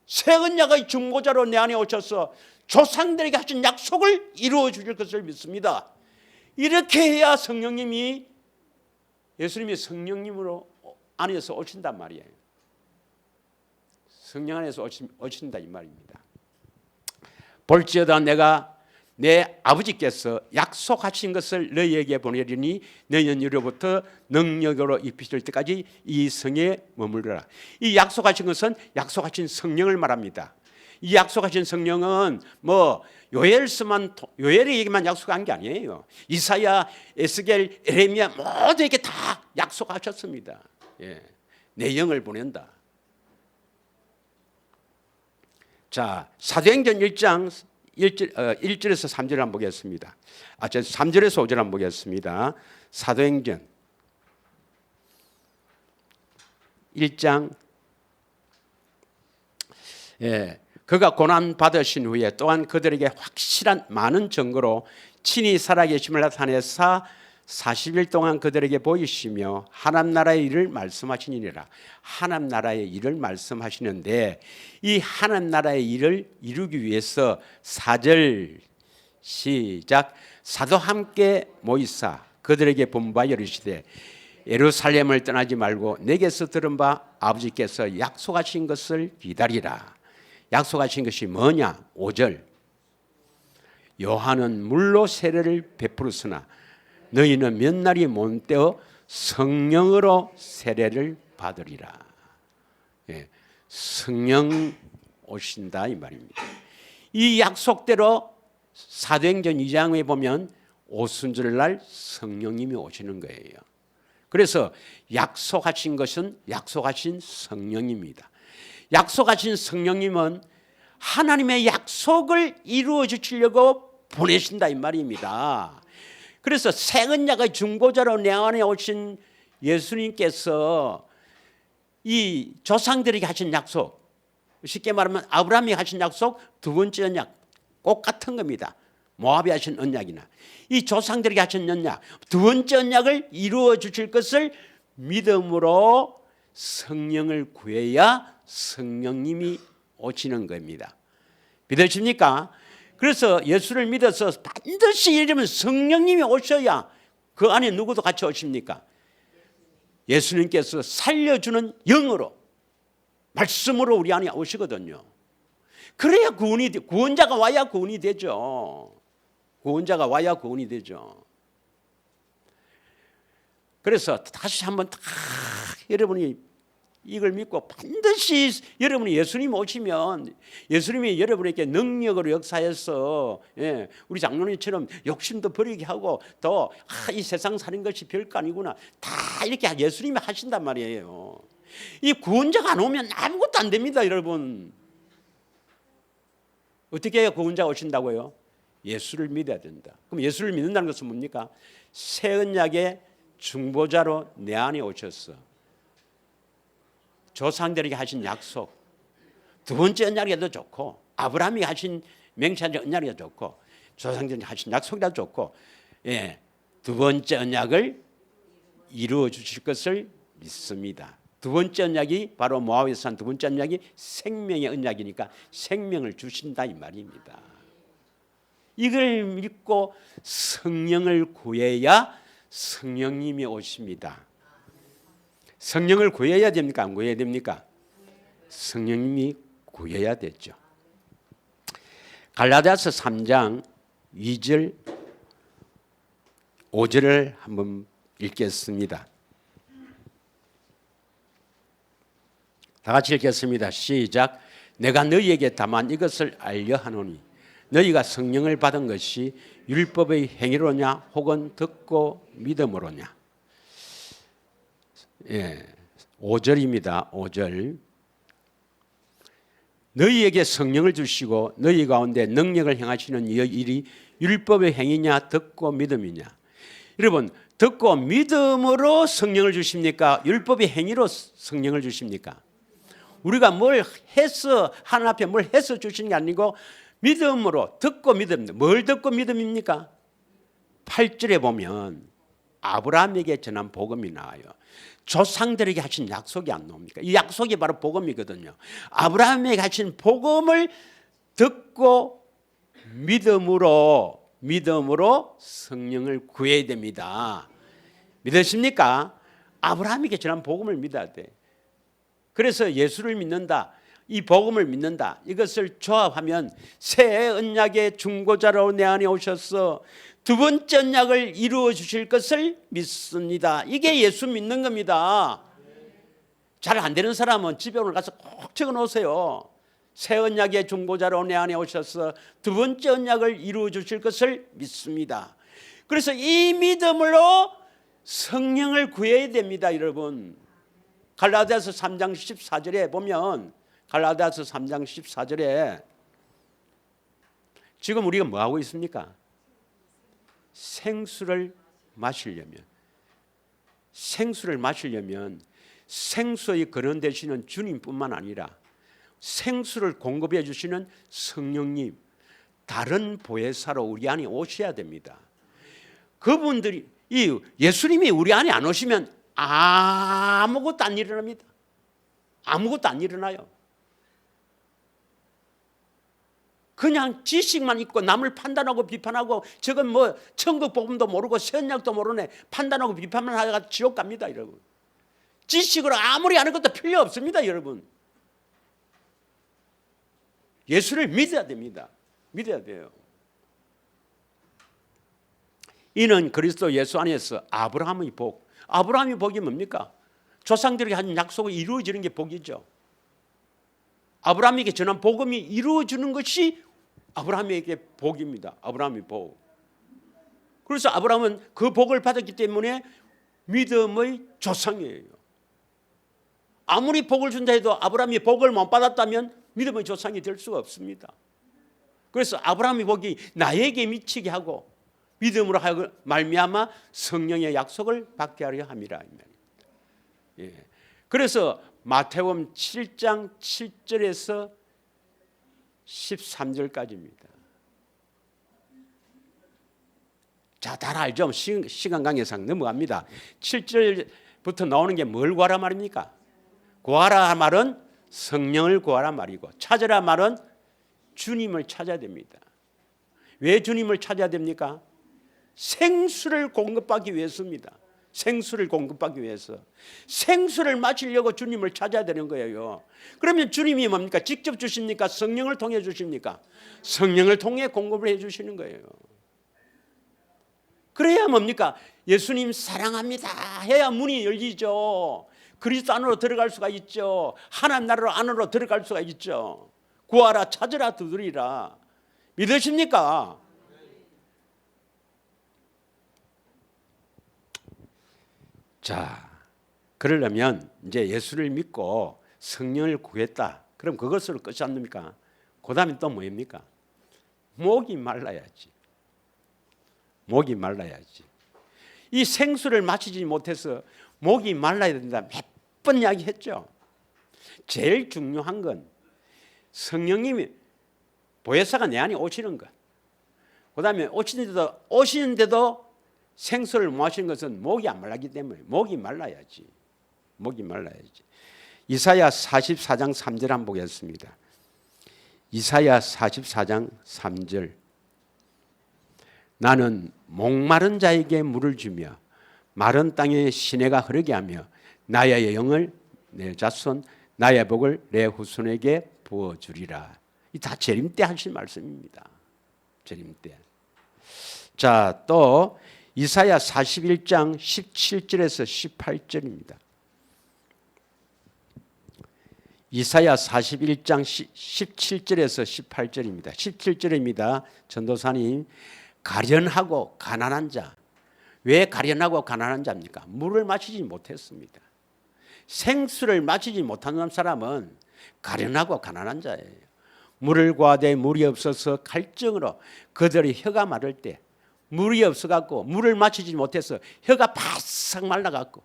새 언약의 중보자로 내 안에 오셔서 조상들에게 하신 약속을 이루어 주실 것을 믿습니다. 이렇게 해야 성령님이 예수님이 성령님으로 안에서 오신단 말이에요. 성령 안에서 오신다 이 말입니다. 볼지어다 내가 내 아버지께서 약속하신 것을 너희에게 보내리니 너희는 이로부터 능력으로 입히실 때까지 이 성에 머물러라. 이 약속하신 것은 약속하신 성령을 말합니다. 이 약속하신 성령은 뭐 요엘에게만 약속한 게 아니에요. 이사야, 에스겔, 에레미야 모두에게 다 약속하셨습니다. 내 영을 보낸다. 자, 사도행전 1장 1절에서 3절을 한번 보겠습니다. 3절에서 5절 한번 보겠습니다. 사도행전 1장 그가 고난 받으신 후에 또한 그들에게 확실한 많은 증거로 친히 살아계심을 나타내사 40일 동안 그들에게 보이시며 하나님 나라의 일을 말씀하시니라. 하나님 나라의 일을 말씀하시는데 이 하나님 나라의 일을 이루기 위해서 4절 시작 사도 함께 모이사 그들에게 본바 이르시되 예루살렘을 떠나지 말고 내게서 들은 바 아버지께서 약속하신 것을 기다리라. 약속하신 것이 뭐냐? 5절 요한은 물로 세례를 베풀었으나 너희는 몇 날이 못되어 성령으로 세례를 받으리라. 성령 오신다 이 말입니다. 이 약속대로 사도행전 2장에 보면 오순절날 성령님이 오시는 거예요. 그래서 약속하신 것은 약속하신 성령입니다. 약속하신 성령님은 하나님의 약속을 이루어 주시려고 보내신다 이 말입니다. 그래서 새 언약의 중보자로 내 안에 오신 예수님께서 이 조상들에게 하신 약속, 쉽게 말하면 아브라함이 하신 약속 두 번째 언약 꼭 같은 겁니다. 모압이 하신 언약이나 이 조상들에게 하신 언약 두 번째 언약을 이루어 주실 것을 믿음으로 성령을 구해야 성령님이 오시는 겁니다. 믿으십니까? 그래서 예수를 믿어서 반드시 이러면 성령님이 오셔야 그 안에 누구도 같이 오십니까? 예수님께서 살려주는 영으로 말씀으로 우리 안에 오시거든요. 그래야 구원자가 와야 구원이 되죠. 구원자가 와야 구원이 되죠. 그래서 다시 한번 다 여러분이 이걸 믿고 반드시 여러분이 예수님 오시면 예수님이 여러분에게 능력으로 역사해서 우리 장로님처럼 욕심도 버리게 하고 또 이 세상 사는 것이 별거 아니구나 다 이렇게 예수님이 하신단 말이에요. 이 구원자가 안 오면 아무것도 안 됩니다. 여러분 어떻게 해야 구원자가 오신다고요? 예수를 믿어야 된다. 그럼 예수를 믿는다는 것은 뭡니까? 새 언약의 중보자로 내 안에 오셨어. 조상들에게 하신 약속 두 번째 언약이라도 좋고 아브라함이 하신 맹세한 언약이라도 좋고 조상들에게 하신 약속이라도 좋고 두 번째 언약을 이루어 주실 것을 믿습니다. 두 번째 언약이 바로 모압에서 산 두 번째 언약이 생명의 언약이니까 생명을 주신다 이 말입니다. 이걸 믿고 성령을 구해야 성령님이 오십니다. 성령을 구해야 됩니까? 안 구해야 됩니까? 성령님이 구해야 되죠. 갈라디아서 3장 2절 5절을 한번 읽겠습니다. 다 같이 읽겠습니다. 시작. 내가 너희에게 다만 이것을 알려 하노니 너희가 성령을 받은 것이 율법의 행위로냐 혹은 듣고 믿음으로냐. 5절입니다. 5절. 너희에게 성령을 주시고 너희 가운데 능력을 행하시는 이 일이 율법의 행위냐 듣고 믿음이냐. 여러분, 듣고 믿음으로 성령을 주십니까? 율법의 행위로 성령을 주십니까? 우리가 뭘 해서 하나님 앞에 뭘 해서 주시는 게 아니고 믿음으로 듣고 믿음. 뭘 듣고 믿음입니까? 8절에 보면 아브라함에게 전한 복음이 나와요. 조상들에게 하신 약속이 안 나옵니까? 이 약속이 바로 복음이거든요. 아브라함에게 하신 복음을 듣고 믿음으로 성령을 구해야 됩니다. 믿으십니까? 아브라함에게 전한 복음을 믿어야 돼. 그래서 예수를 믿는다, 이 복음을 믿는다, 이것을 조합하면 새 언약의 중보자로 내 안에 오셔서 두 번째 언약을 이루어 주실 것을 믿습니다. 이게 예수 믿는 겁니다. 잘 안 되는 사람은 집에 오늘 가서 꼭 적어 놓으세요. 새 언약의 중보자로 내 안에 오셔서 두 번째 언약을 이루어 주실 것을 믿습니다. 그래서 이 믿음으로 성령을 구해야 됩니다, 여러분. 갈라디아서 3장 14절에 보면, 갈라디아서 3장 14절에 지금 우리가 뭐 하고 있습니까? 생수를 마시려면 생수의 근원 되시는 주님뿐만 아니라 생수를 공급해 주시는 성령님, 다른 보혜사로 우리 안에 오셔야 됩니다. 그분들이, 이 예수님이 우리 안에 안 오시면 아무것도 안 일어납니다. 아무것도 안 일어나요. 그냥 지식만 있고 남을 판단하고 비판하고, 저건 뭐 천국 복음도 모르고 선약도 모르네, 판단하고 비판만 하다가 지옥 갑니다, 여러분. 지식으로 아무리 아는 것도 필요 없습니다, 여러분. 예수를 믿어야 됩니다. 믿어야 돼요. 이는 그리스도 예수 안에서 아브라함의 복. 아브라함의 복이 뭡니까? 조상들에게 한 약속이 이루어지는 게 복이죠. 아브라함에게 전한 복음이 이루어지는 것이 아브라함에게 복입니다. 아브라함의 복. 그래서 아브라함은 그 복을 받았기 때문에 믿음의 조상이에요. 아무리 복을 준다 해도 아브라함이 복을 못 받았다면 믿음의 조상이 될 수가 없습니다. 그래서 아브라함의 복이 나에게 미치게 하고 믿음으로 말미암아 성령의 약속을 받게 하려 함이라. 예. 그래서 마태복음 7장 7절에서 13절까지입니다. 자, 다 알죠? 시간 관계상 넘어갑니다. 7절부터 나오는 게 뭘 구하라 말입니까? 구하라 말은 성령을 구하라 말이고, 찾으라 말은 주님을 찾아야 됩니다. 왜 주님을 찾아야 됩니까? 생수를 공급받기 위해서입니다. 생수를 공급받기 위해서. 생수를 마시려고 주님을 찾아야 되는 거예요. 그러면 주님이 뭡니까? 직접 주십니까? 성령을 통해 주십니까? 성령을 통해 공급을 해 주시는 거예요. 그래야 뭡니까? 예수님 사랑합니다 해야 문이 열리죠. 그리스도 안으로 들어갈 수가 있죠. 하나님 나라 안으로 들어갈 수가 있죠. 구하라, 찾으라, 두드리라. 믿으십니까? 자, 그러려면 이제 예수를 믿고 성령을 구했다. 그럼 그것으로 끝이 안 됩니까? 그 다음에 또 뭐입니까? 목이 말라야지. 목이 말라야지. 이 생수를 마시지 못해서 목이 말라야 된다. 몇 번 이야기했죠. 제일 중요한 건 성령님이 보혜사가 내 안에 오시는 것. 그 다음에 오시는데도 생수를 못 마시는 것은 목이 안 말랐기 때문에 목이 말라야지. 목이 말라야지. 이사야 44장 3절 한번 보겠습니다. 이사야 44장 3절. 나는 목마른 자에게 물을 주며 마른 땅에 시내가 흐르게 하며 나의 영을 내 자손 나의 복을 내 후손에게 부어주리라. 이 다 재림 때 하신 말씀입니다. 재림 때. 자, 또 이사야 41장 17절에서 18절입니다. 이사야 41장 17절에서 18절입니다. 17절입니다. 전도사님, 가련하고 가난한 자. 왜 가련하고 가난한 자입니까? 물을 마시지 못했습니다. 생수를 마시지 못하는 사람은 가련하고 가난한 자예요. 물을 구하되 물이 없어서 갈증으로 그들의 혀가 마를 때 물이 없어갖고 물을 마시지 못해서 혀가 바싹 말라갖고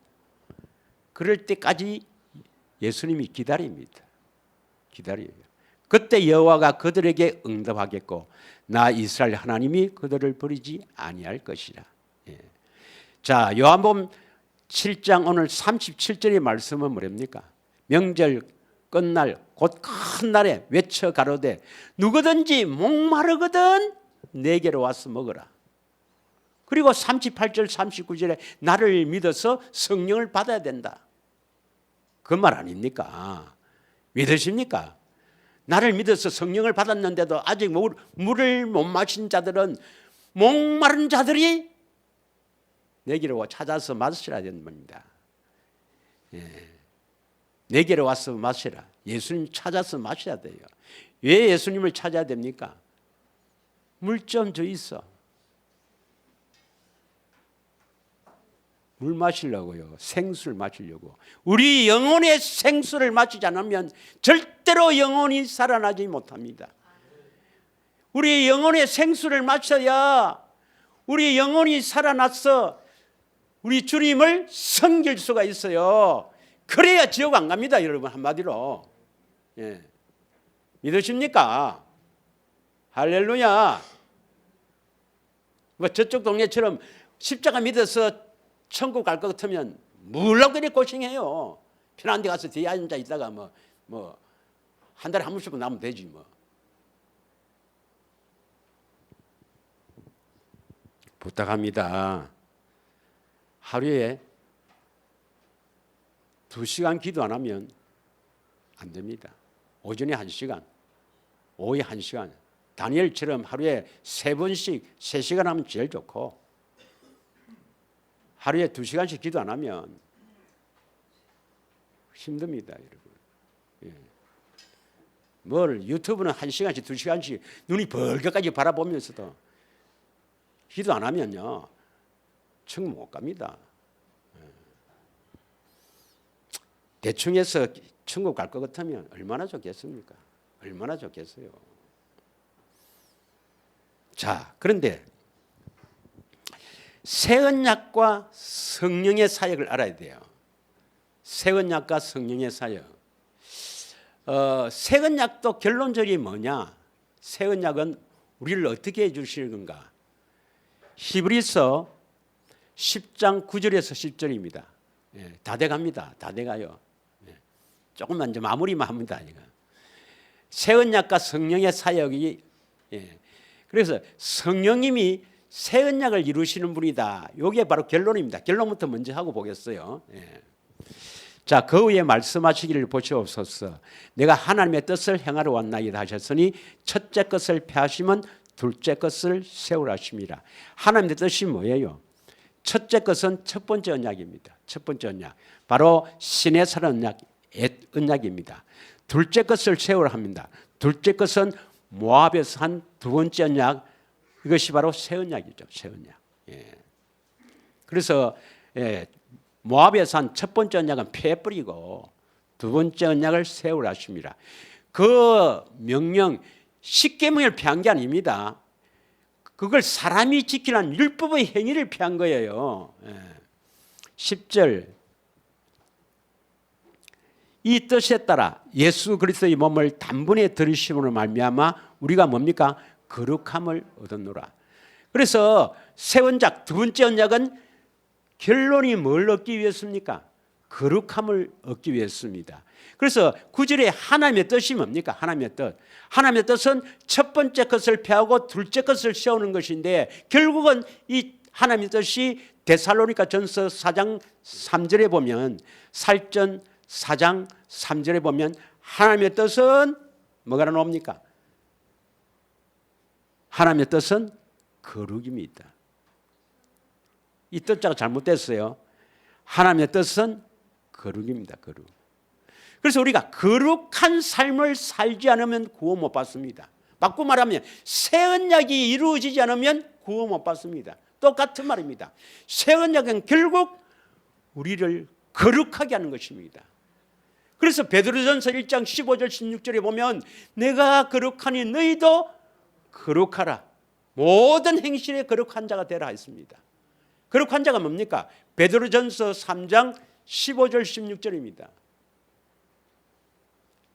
그럴 때까지 예수님이 기다립니다. 기다려요. 그때 여호와가 그들에게 응답하겠고 나 이스라엘 하나님이 그들을 버리지 아니할 것이라. 예. 자, 요한복음 7장 오늘 37절의 말씀은 뭐랍니까? 명절 끝날 곧 큰 날에 외쳐 가로되 누구든지 목마르거든 내게로 와서 먹으라. 그리고 38절 39절에 나를 믿어서 성령을 받아야 된다. 그 말 아닙니까? 믿으십니까? 나를 믿어서 성령을 받았는데도 아직 물을 못 마신 자들은 목마른 자들이 내게로 찾아서 마시라 되는 겁니다. 예. 내게로 와서 마시라. 예수님 찾아서 마셔야 돼요. 왜 예수님을 찾아야 됩니까? 물 좀 줘 있어. 물 마시려고요. 생수를 마시려고. 우리 영혼의 생수를 마시지 않으면 절대로 영혼이 살아나지 못합니다. 우리 영혼의 생수를 마셔야 우리 영혼이 살아나서 우리 주님을 섬길 수가 있어요. 그래야 지옥 안 갑니다, 여러분. 한마디로. 예. 믿으십니까? 할렐루야. 뭐 저쪽 동네처럼 십자가 믿어서 천국 갈 것 같으면 물론 그리 고생해요. 편한 데 가서 뒤에 앉아 있다가 뭐 한 달에 한 번씩 나면 되지 뭐. 부탁합니다. 하루에 2시간 기도 안 하면 안 됩니다. 오전에 1시간, 오후에 1시간. 다니엘처럼 하루에 3번씩 3시간 하면 제일 좋고 하루에 2시간씩 기도 안 하면 힘듭니다, 여러분. 예. 뭘 유튜브는 1시간씩 2시간씩 눈이 벌겋까지 바라보면서도 기도 안 하면요 천국 못 갑니다. 대충 해서 천국 갈 것 같으면 얼마나 좋겠습니까? 얼마나 좋겠어요. 자, 그런데 새 언약과 성령의 사역을 알아야 돼요. 새 언약과 성령의 사역. 새 언약도 결론적이 뭐냐? 새 언약은 우리를 어떻게 해주시는 건가? 히브리서 10장 9절에서 10절입니다. 예, 다 돼갑니다. 다 돼가요. 예, 조금만 좀 마무리만 합니다. 새 언약과 성령의 사역이 그래서 성령님이 새 언약을 이루시는 분이다. 이게 바로 결론입니다. 결론부터 먼저 하고 보겠어요. 예. 자, 그 후에 말씀하시기를 보시옵소서. 내가 하나님의 뜻을 행하러 왔나이다 하셨으니 첫째 것을 폐하시면 둘째 것을 세우라 하심이라. 하나님의 뜻이 뭐예요? 첫째 것은 첫 번째 언약입니다. 첫 번째 언약. 바로 신의 살 언약입니다. 둘째 것을 세우라 합니다. 둘째 것은 모압에서 한 두 번째 언약, 이것이 바로 새 언약이죠. 새 언약. 예. 그래서 모압에서 한 첫 번째 언약은 폐해버리고 두 번째 언약을 세우라 하십니다. 그 명령, 십계명을 폐한 게 아닙니다. 그걸 사람이 지키는 율법의 행위를 폐한 거예요. 10절. 이 뜻에 따라 예수 그리스도의 몸을 단번에 들으심으로 말미암아 우리가 뭡니까? 거룩함을 얻었노라. 그래서 새 언약, 두 번째 언약은 결론이 뭘 얻기 위해서입니까? 거룩함을 얻기 위해서입니다. 그래서 9절에 하나님의 뜻이 뭡니까? 하나님의 뜻. 하나님의 뜻은 첫 번째 것을 폐하고 둘째 것을 세우는 것인데, 결국은 이 하나님의 뜻이 데살로니가 전서 4장 3절에 보면, 살전 4장 3절에 보면 하나님의 뜻은 뭐가 나옵니까? 하나님의 뜻은 거룩입니다. 이 뜻자가 잘못됐어요. 하나님의 뜻은 거룩입니다. 거룩. 그래서 우리가 거룩한 삶을 살지 않으면 구원 못 받습니다. 바꿔 말하면 새 언약이 이루어지지 않으면 구원 못 받습니다. 똑같은 말입니다. 새 언약은 결국 우리를 거룩하게 하는 것입니다. 그래서 베드로전서 1장 15절 16절에 보면 내가 거룩하니 너희도 거룩하라. 모든 행실에 거룩한 자가 되라 했습니다. 거룩한 자가 뭡니까? 베드로전서 3장 15절 16절입니다.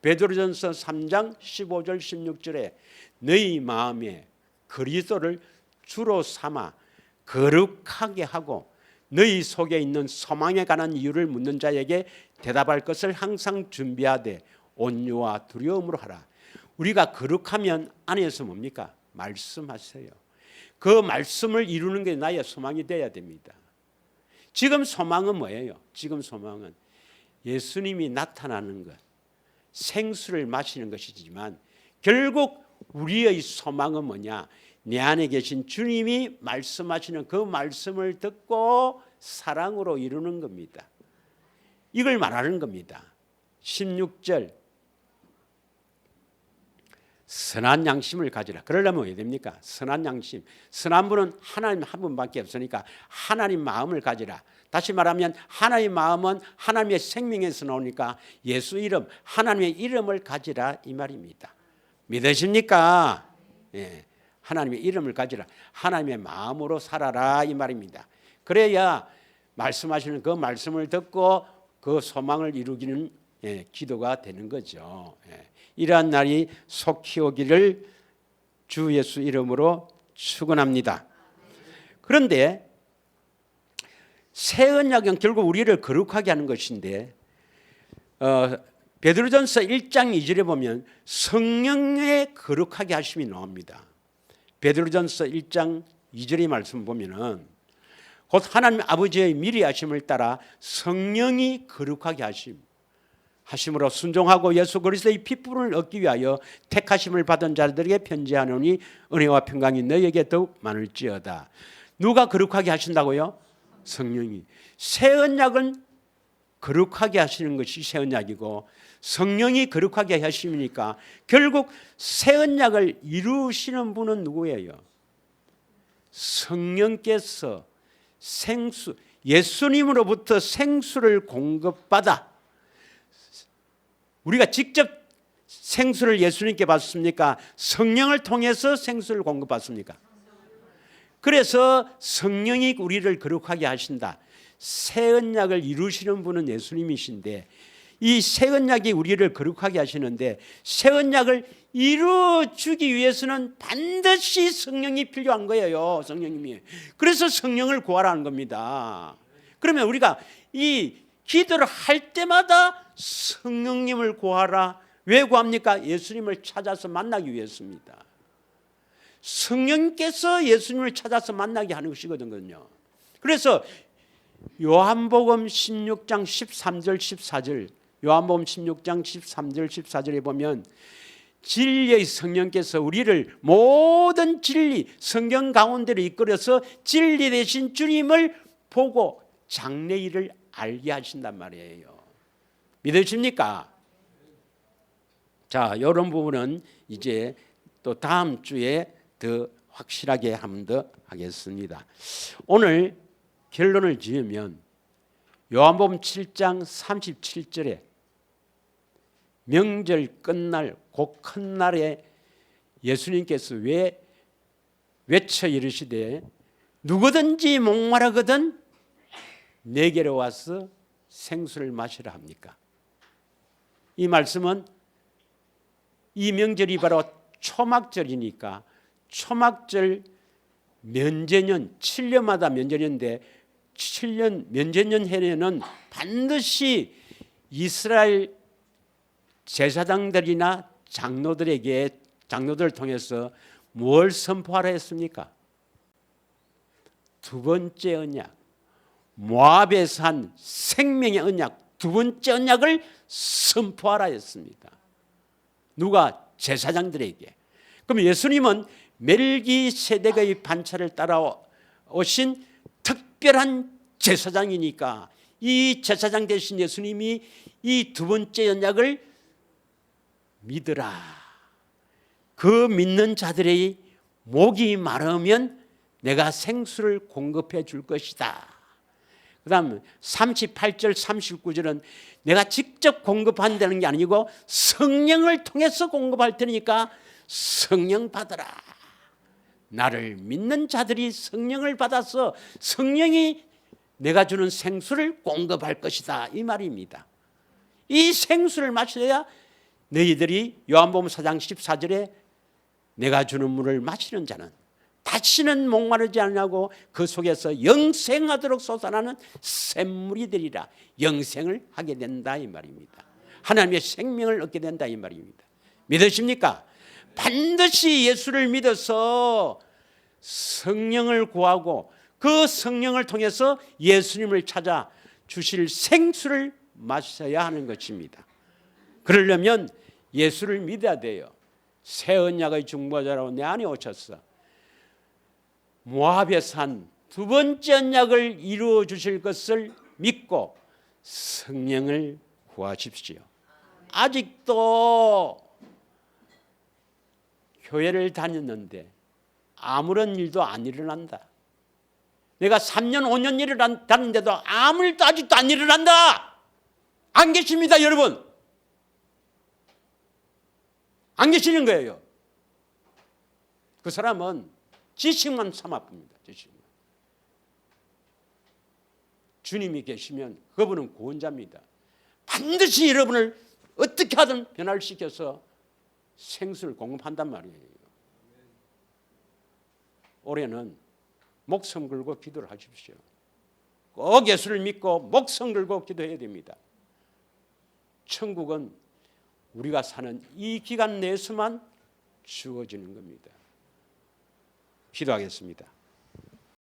베드로전서 3장 15절 16절에 너희 마음에 그리스도를 주로 삼아 거룩하게 하고 너희 속에 있는 소망에 관한 이유를 묻는 자에게 대답할 것을 항상 준비하되 온유와 두려움으로 하라. 우리가 거룩하면 안에서 뭡니까? 말씀하세요. 그 말씀을 이루는 게 나의 소망이 되어야 됩니다. 지금 소망은 뭐예요? 지금 소망은 예수님이 나타나는 것, 생수를 마시는 것이지만 결국 우리의 소망은 뭐냐? 내 안에 계신 주님이 말씀하시는 그 말씀을 듣고 사랑으로 이루는 겁니다. 이걸 말하는 겁니다. 16절 선한 양심을 가지라. 그러려면 왜 됩니까? 선한 양심. 선한 분은 하나님 한 분밖에 없으니까 하나님 마음을 가지라. 다시 말하면 하나님의 마음은 하나님의 생명에서 나오니까 예수 이름, 하나님의 이름을 가지라 이 말입니다. 믿으십니까? 예. 하나님의 이름을 가지라. 하나님의 마음으로 살아라 이 말입니다. 그래야 말씀하시는 그 말씀을 듣고 그 소망을 이루기는 기도가 되는 거죠. 이러한 날이 속히 오기를 주 예수 이름으로 축원합니다. 그런데 새 언약은 결국 우리를 거룩하게 하는 것인데 베드로전서 1장 2절에 보면 성령의 거룩하게 하심이 나옵니다. 베드로전서 1장 2절의 말씀 보면은 곧 하나님 아버지의 미리 하심을 따라 성령이 거룩하게 하심으로 순종하고 예수 그리스도의 피부를 얻기 위하여 택하심을 받은 자들에게 편지하노니 은혜와 평강이 너희에게 더욱 많을지어다. 누가 거룩하게 하신다고요? 성령이. 새 언약은 거룩하게 하시는 것이 새 언약이고 성령이 거룩하게 하심이니까 결국 새 언약을 이루시는 분은 누구예요? 성령께서 생수, 예수님으로부터 생수를 공급받아. 우리가 직접 생수를 예수님께 받습니까? 성령을 통해서 생수를 공급받습니까? 그래서 성령이 우리를 거룩하게 하신다. 새 언약을 이루시는 분은 예수님이신데 이 새 언약이 우리를 거룩하게 하시는데 새 언약을 이루어주기 위해서는 반드시 성령이 필요한 거예요. 성령님이. 그래서 성령을 구하라는 겁니다. 그러면 우리가 이 기도를 할 때마다 성령님을 구하라. 왜 구합니까? 예수님을 찾아서 만나기 위해서입니다. 성령께서 예수님을 찾아서 만나게 하는 것이거든요. 그래서 요한복음 16장 13절 14절 요한복음 16장 13절 14절에 보면 진리의 성령께서 우리를 모든 진리 성경 가운데로 이끌어서 진리 되신 주님을 보고 장래일을 알게 하신단 말이에요. 믿으십니까? 자, 이런 부분은 이제 또 다음 주에 더 확실하게 한번 더 하겠습니다. 오늘 결론을 지으면 요한복음 7장 37절에 명절 끝날 곧 큰 날에 예수님께서 왜 외쳐 이르시되 누구든지 목마르거든 내게로 와서 생수를 마시라 합니까? 이 말씀은 이 명절이 바로 초막절이니까 초막절 면제년 7년마다 면제년인데 7년 면제년 해에는 반드시 이스라엘 제사장들이나 장로들을 통해서 뭘 선포하라 했습니까? 두 번째 언약, 모압에서 한 생명의 언약, 두 번째 언약을 선포하라 했습니다. 누가? 제사장들에게. 그럼 예수님은 멜기세덱의 반차를 따라오신 특별한 제사장이니까 이 제사장 되신 예수님이 이 두 번째 언약을 믿으라. 그 믿는 자들의 목이 마르면 내가 생수를 공급해 줄 것이다. 그 다음 38절 39절은 내가 직접 공급한다는 게 아니고 성령을 통해서 공급할 테니까 성령 받으라. 나를 믿는 자들이 성령을 받아서 성령이 내가 주는 생수를 공급할 것이다, 이 말입니다. 이 생수를 마셔야 너희들이 요한복음 4장 14절에 내가 주는 물을 마시는 자는 다시는 목마르지 않냐고 그 속에서 영생하도록 솟아나는 샘물이 되리라. 영생을 하게 된다, 이 말입니다. 하나님의 생명을 얻게 된다, 이 말입니다. 믿으십니까? 반드시 예수를 믿어서 성령을 구하고 그 성령을 통해서 예수님을 찾아 주실 생수를 마셔야 하는 것입니다. 그러려면 예수를 믿어야 돼요. 새 언약의 중보자로 내 안에 오셔서 모압에서 한 두 번째 언약을 이루어 주실 것을 믿고 성령을 구하십시오. 아직도 교회를 다녔는데 아무런 일도 안 일어난다. 내가 3년 5년 일을 다녔는데도 아무 일도 아직도 안 일어난다. 안 계십니다, 여러분. 안 계시는 거예요. 그 사람은 지식만 삼아봅니다. 지식만. 주님이 계시면 그분은 구원자입니다. 반드시 여러분을 어떻게 하든 변화를 시켜서 생수를 공급한단 말이에요. 올해는 목숨 걸고 기도를 하십시오. 꼭 예수를 믿고 목숨 걸고 기도해야 됩니다. 천국은 우리가 사는 이 기간 내에서만 주어지는 겁니다. 기도하겠습니다.